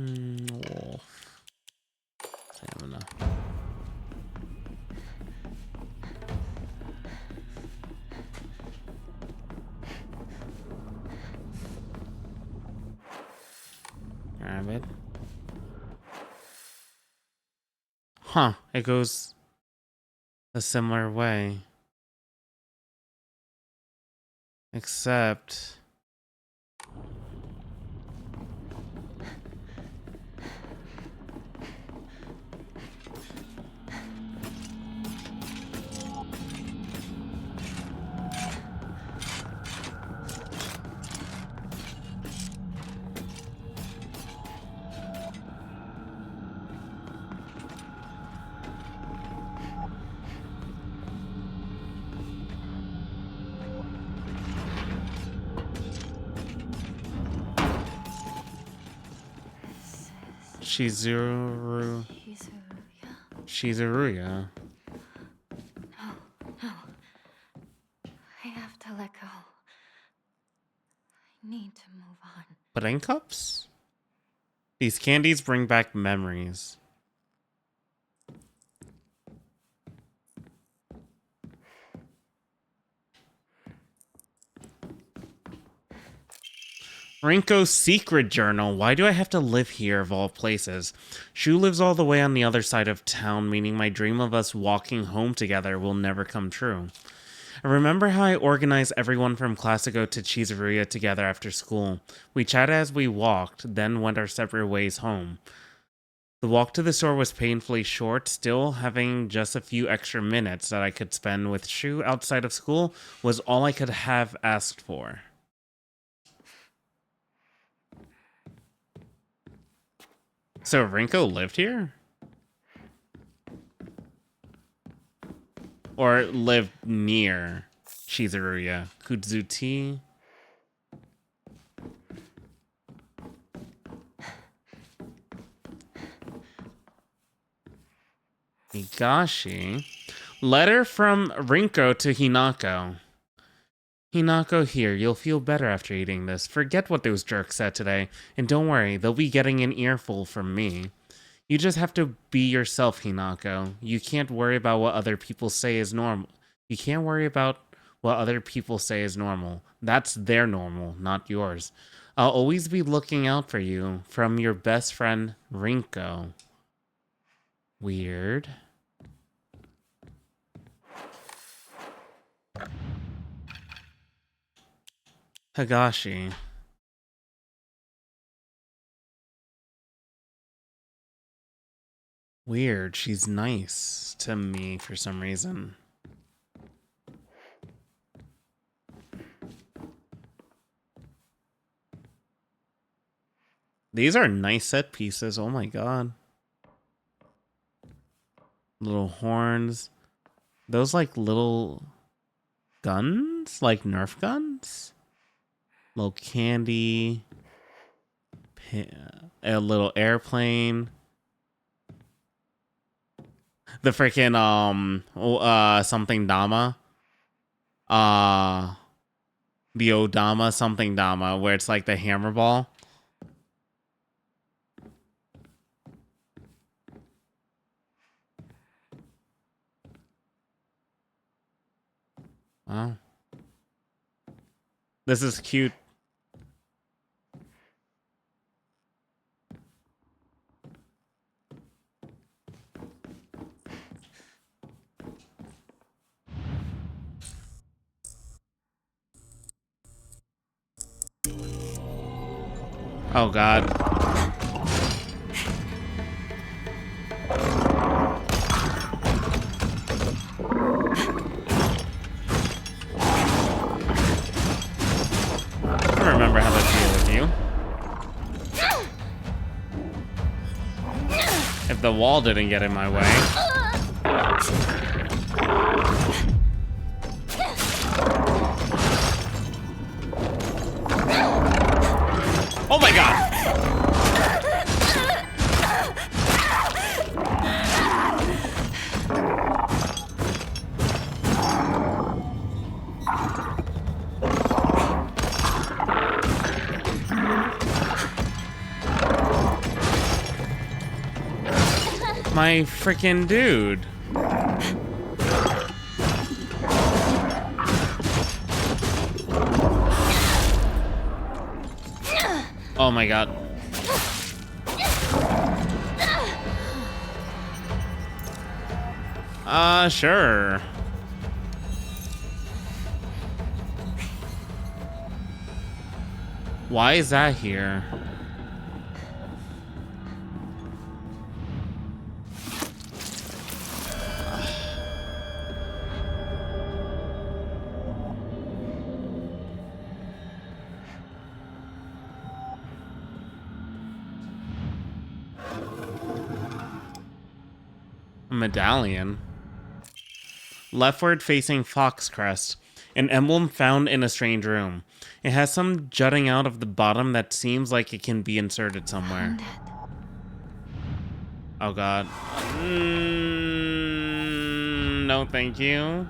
Wolf. Stamina. Rabbit. Huh, it goes a similar way. Except Shizuru. Shizuya. Shizuruya. No. I have to let go. I need to move on. Pudding cups? These candies bring back memories. Rinko's secret journal. Why do I have to live here of all places? Shu lives all the way on the other side of town, meaning my dream of us walking home together will never come true. I remember how I organized everyone from class to go to Chizuruya together after school. We chatted as we walked, then went our separate ways home. The walk to the store was painfully short, still having just a few extra minutes that I could spend with Shu outside of school was all I could have asked for. So Rinko lived here? Or lived near Shizuruya? Kudzuti? Higashi. Letter from Rinko to Hinako. Hinako, here, you'll feel better after eating this. Forget what those jerks said today, and don't worry, they'll be getting an earful from me. You just have to be yourself, Hinako. You can't worry about what other people say is normal. You can't worry about what other people say is normal. That's their normal, not yours. I'll always be looking out for you. From your best friend, Rinko. Weird. Higashi. Weird. She's nice to me for some reason. These are nice set pieces. Oh my god. Little horns. Those like little guns? Like Nerf guns? Little candy. A little airplane. The freaking something Dama. The Odama something Dama, where it's like the hammer ball. Wow. This is cute. Oh god. I remember how to deal with you. If the wall didn't get in my way. Oh my god! My freaking dude. Oh my god. Sure. Why is that here? Medallion. Leftward facing Foxcrest. An emblem found in a strange room. It has some jutting out of the bottom that seems like it can be inserted somewhere. Found it. Oh god. No, thank you.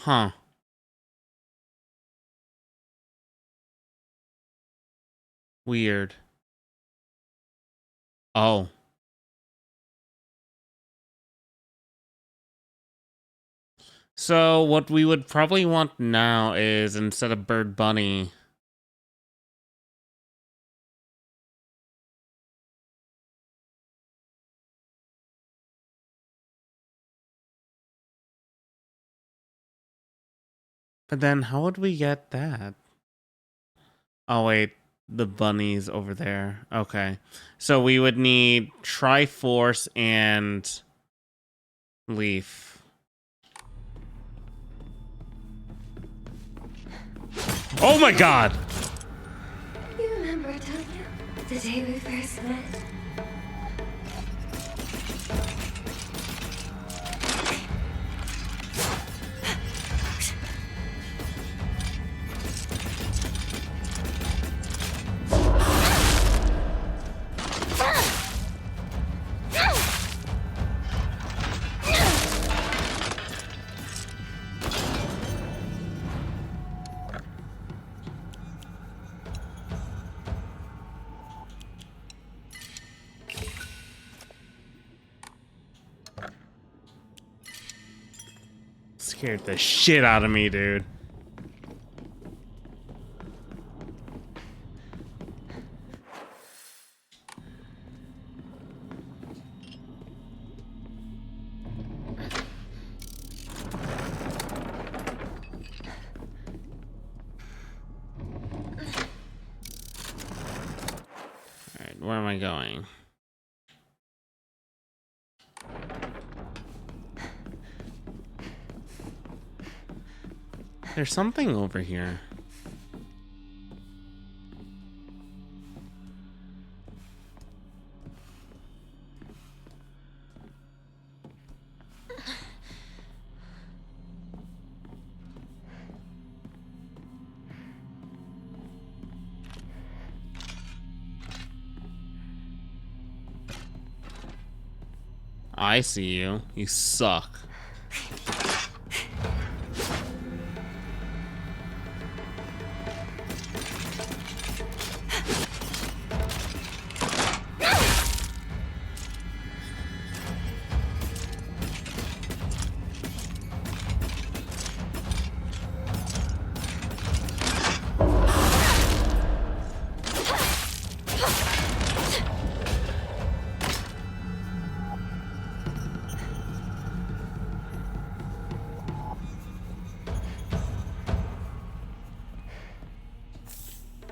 Huh. Weird. Oh. So what we would probably want now is, instead of Bird Bunny, but then how would we get that? Oh wait, the bunny's over there. Okay. So we would need Triforce and Leaf. Oh my god! You remember, don't you? The day we first met? Scared the shit out of me, dude. Alright, where am I going? There's something over here. I see you. You suck.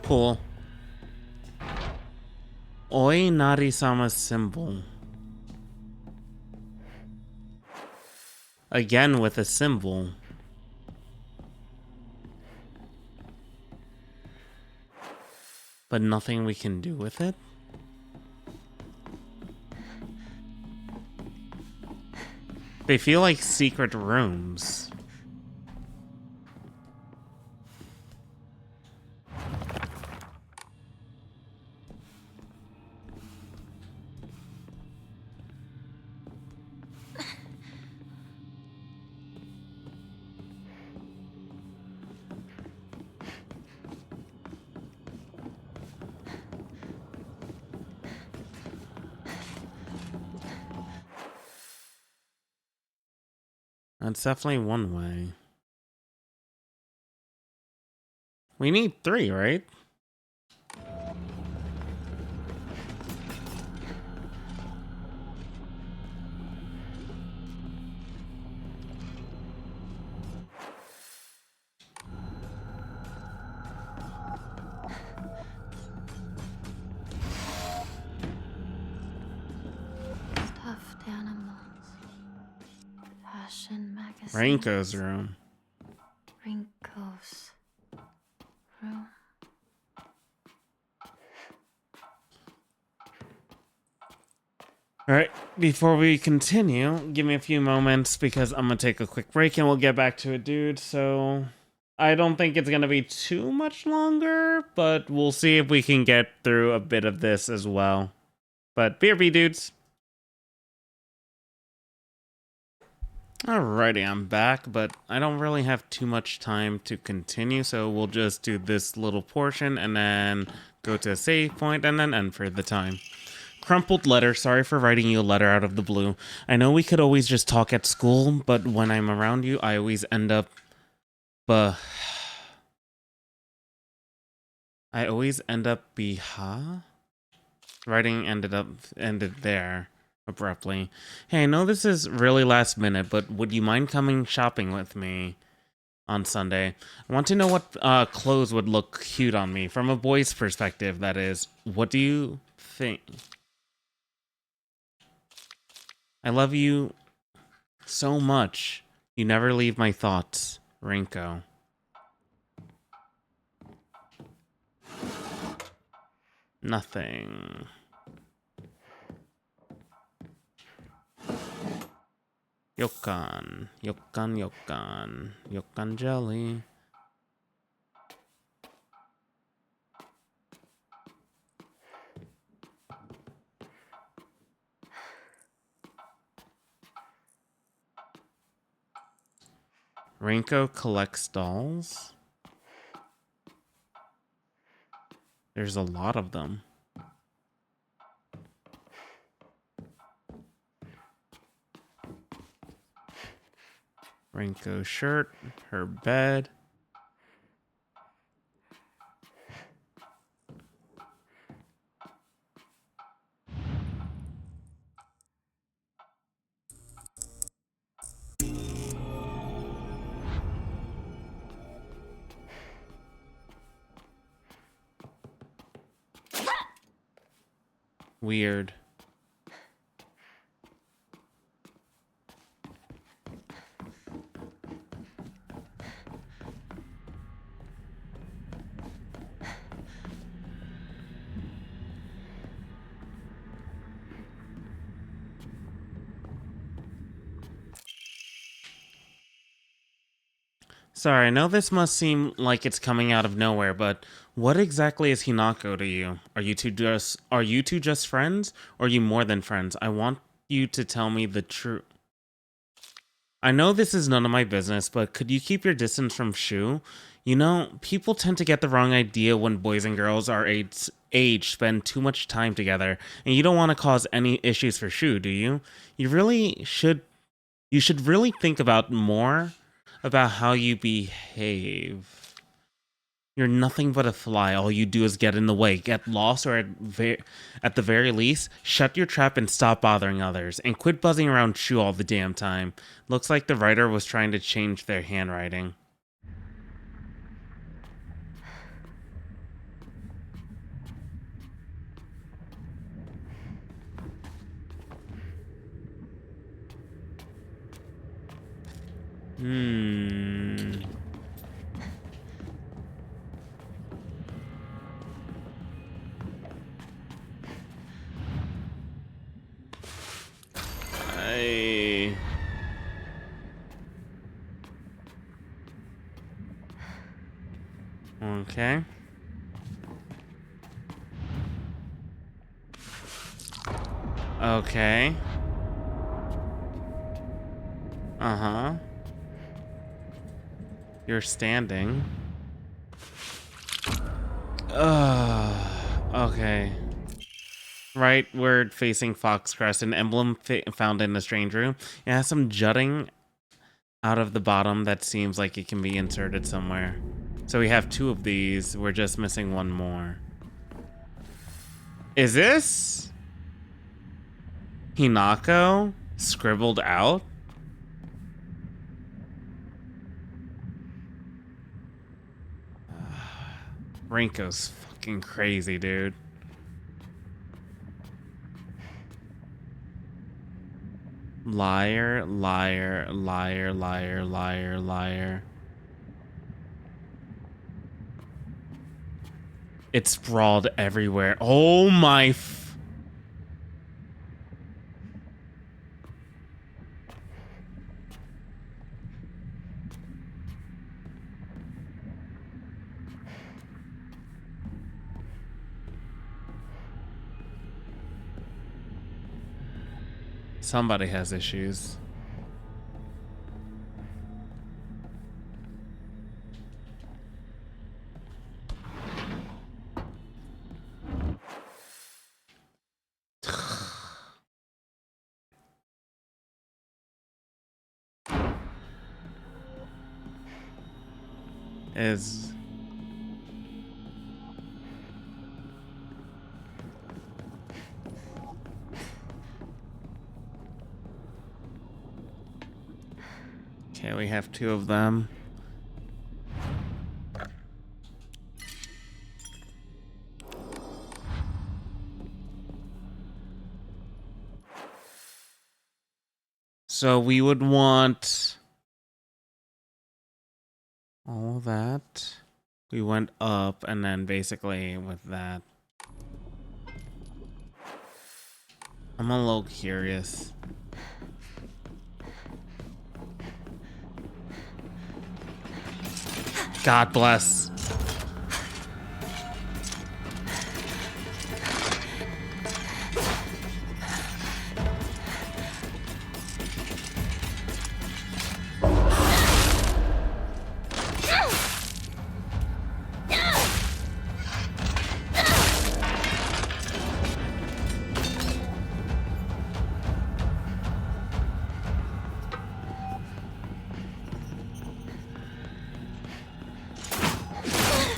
Cool. Oi Nari-sama symbol. Again with a symbol. But nothing we can do with it? They feel like secret rooms. That's definitely one way. We need 3, right? Fashion magazine. Ranko's room. Rinko's room. Alright, before we continue, give me a few moments because I'm gonna take a quick break and we'll get back to it, dude. So, I don't think it's gonna be too much longer, but we'll see if we can get through a bit of this as well. But BRB, dudes. Alrighty, I'm back, but I don't really have too much time to continue, so we'll just do this little portion and then go to a save point and then end for the time. Crumpled letter. Sorry for writing you a letter out of the blue. I know we could always just talk at school, but when I'm around you, I always end up... I always end up Writing ended there abruptly. Hey, I know this is really last minute, but would you mind coming shopping with me on Sunday? I want to know what clothes would look cute on me, from a boy's perspective, that is. What do you think? I love you so much. You never leave my thoughts, Rinko. Nothing. Yokan. Yokan, Yokan. Yokan jelly. Rinko collects dolls. There's a lot of them. Rinko's shirt, her bed. Weird. Sorry, I know this must seem like it's coming out of nowhere, but what exactly is Hinako to you? Are you two just friends, or are you more than friends? I want you to tell me the truth. I know this is none of my business, but could you keep your distance from Shu? You know, people tend to get the wrong idea when boys and girls our age spend too much time together, and you don't want to cause any issues for Shu, do you? You should really think about how you behave. You're nothing but a fly. All you do is get in the way, get lost, or at the very least, shut your trap and stop bothering others. And quit buzzing around Shu all the damn time. Looks like the writer was trying to change their handwriting. Okay. Okay. Uh-huh. You're standing. Okay. Right word facing Foxcrest, an emblem found in a strange room. It has some jutting out of the bottom that seems like it can be inserted somewhere. So we have 2 of these. We're just missing 1 more. Is this Hinako scribbled out? Rinko's fucking crazy, dude. Liar, liar, liar, liar, liar, liar. It's sprawled everywhere. Oh my Somebody has issues. Is okay, we have two of them. So we would want all that. We went up, and then basically with that. I'm a little curious. God bless.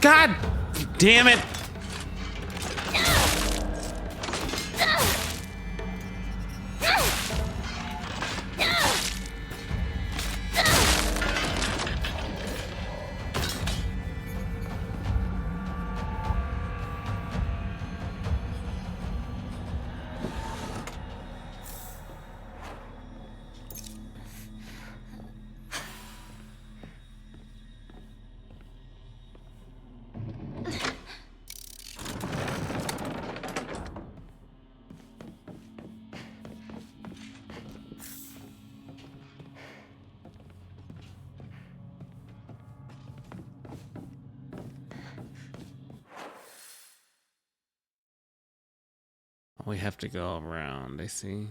God damn it. We have to go around, I see.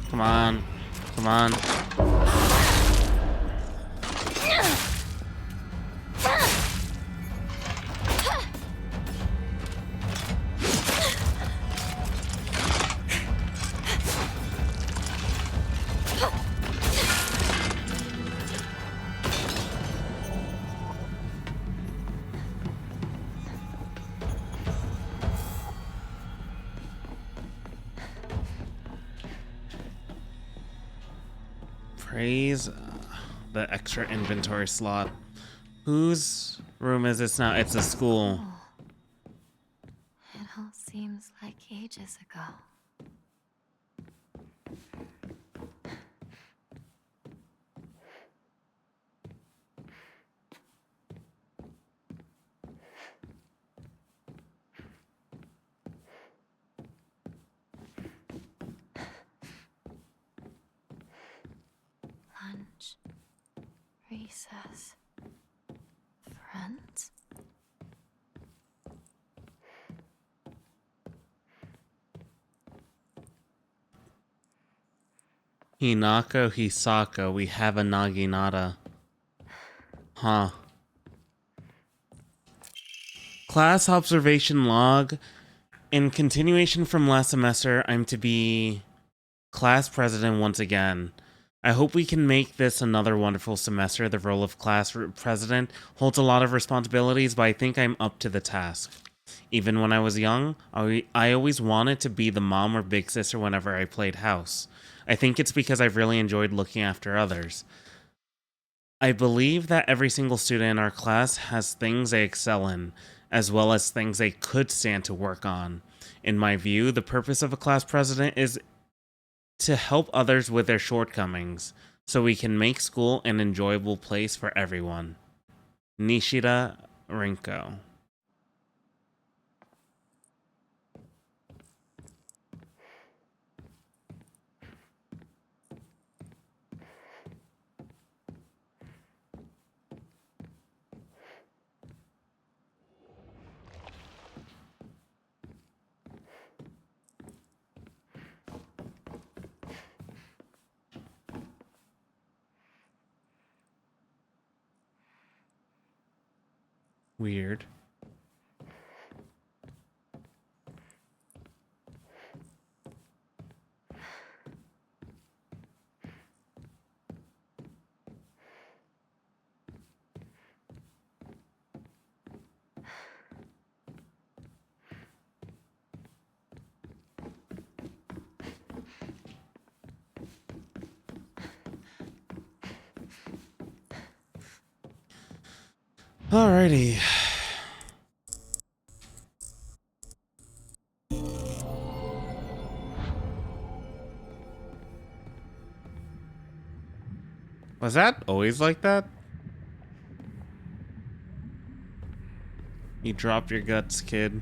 Come on. Come on. Praise the extra inventory slot. Whose room is this now? It's a school. It all seems like ages ago. Lunch. Recess. Friends? Hinako Hisako, we have a Naginata. Huh. Class observation log. In continuation from last semester, I'm to be class president once again. I hope we can make this another wonderful semester. The role of class president holds a lot of responsibilities, but I think I'm up to the task. Even when I was young, I always wanted to be the mom or big sister whenever I played house. I think it's because I've really enjoyed looking after others. I believe that every single student in our class has things they excel in, as well as things they could stand to work on. In my view, the purpose of a class president is to help others with their shortcomings, so we can make school an enjoyable place for everyone. Nishida Rinko. Weird. Alrighty. Was that always like that? You dropped your guts, kid.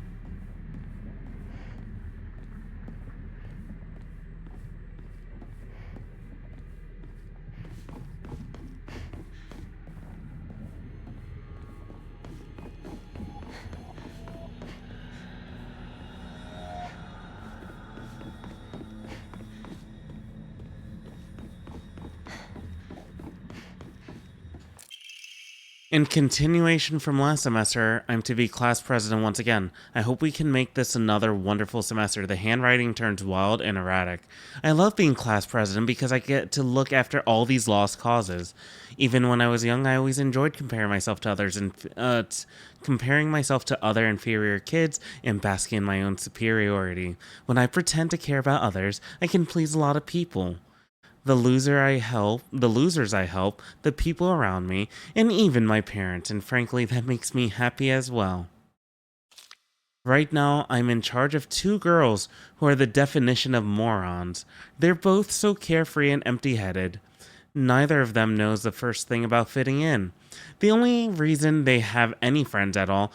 In continuation from last semester, I'm to be class president once again. I hope we can make this another wonderful semester. The handwriting turns wild and erratic. I love being class president because I get to look after all these lost causes. Even when I was young, I always enjoyed comparing myself to others and comparing myself to other inferior kids and basking in my own superiority. When I pretend to care about others, I can please a lot of people. The losers I help, the people around me, and even my parents, and frankly, that makes me happy as well. Right now, I'm in charge of 2 girls who are the definition of morons. They're both so carefree and empty-headed. Neither of them knows the first thing about fitting in. The only reason they have any friends at all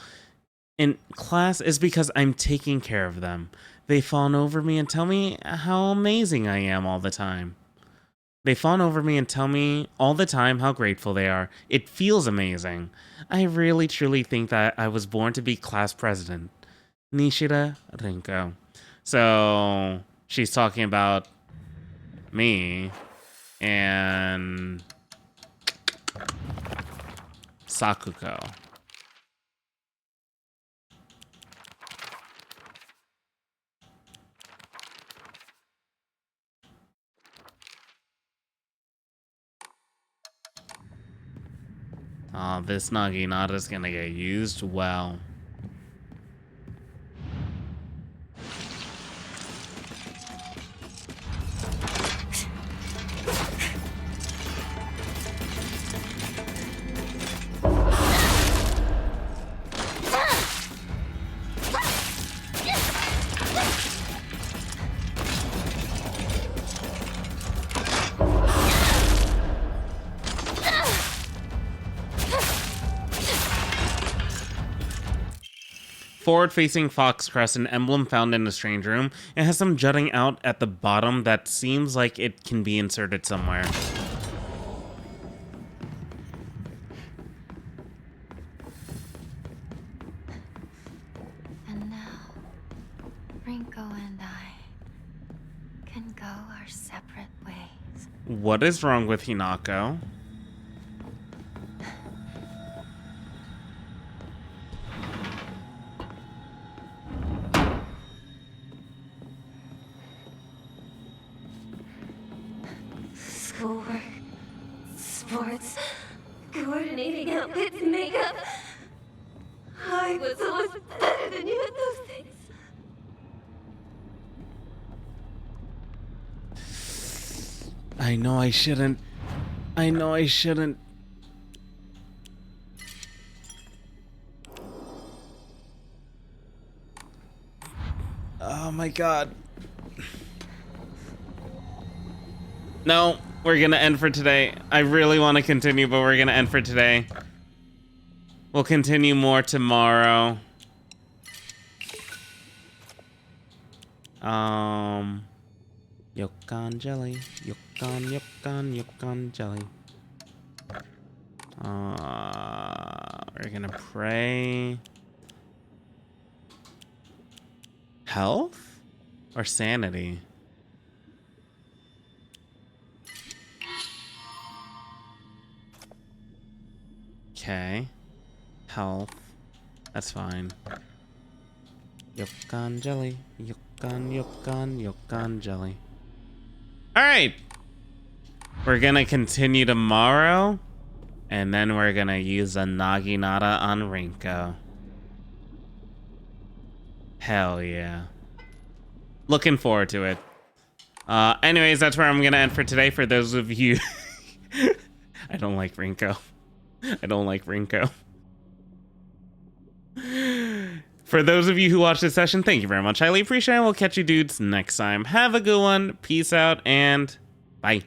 in class is because I'm taking care of them. They fawn over me and tell me how amazing I am all the time. They fawn over me and tell me all the time how grateful they are. It feels amazing. I really truly think that I was born to be class president. Nishida Rinko. So she's talking about me and Sakuko. Oh, this Naginata's gonna get used well. Forward-facing fox crest, an emblem found in a strange room. It has some jutting out at the bottom that seems like it can be inserted somewhere. And now, Rinko and I can go our separate ways. What is wrong with Hinako? coordinating outfits and makeup. I was so much better than you at those things. I know I shouldn't. I know I shouldn't. Oh my god. No, we're gonna end for today. I really want to continue, but we're gonna end for today. We'll continue more tomorrow. Yukon jelly. Yukon jelly. We're gonna pray. Health? Or sanity? Okay. Health. That's fine. Yukon jelly. Yukon jelly. Alright! We're gonna continue tomorrow. And then we're gonna use a Naginata on Rinko. Hell yeah. Looking forward to it. Anyways, that's where I'm gonna end for today. For those of you... I don't like Rinko. I don't like Rinko. For those of you who watched this session, thank you very much. Highly appreciate it. We'll catch you dudes next time. Have a good one. Peace out and bye.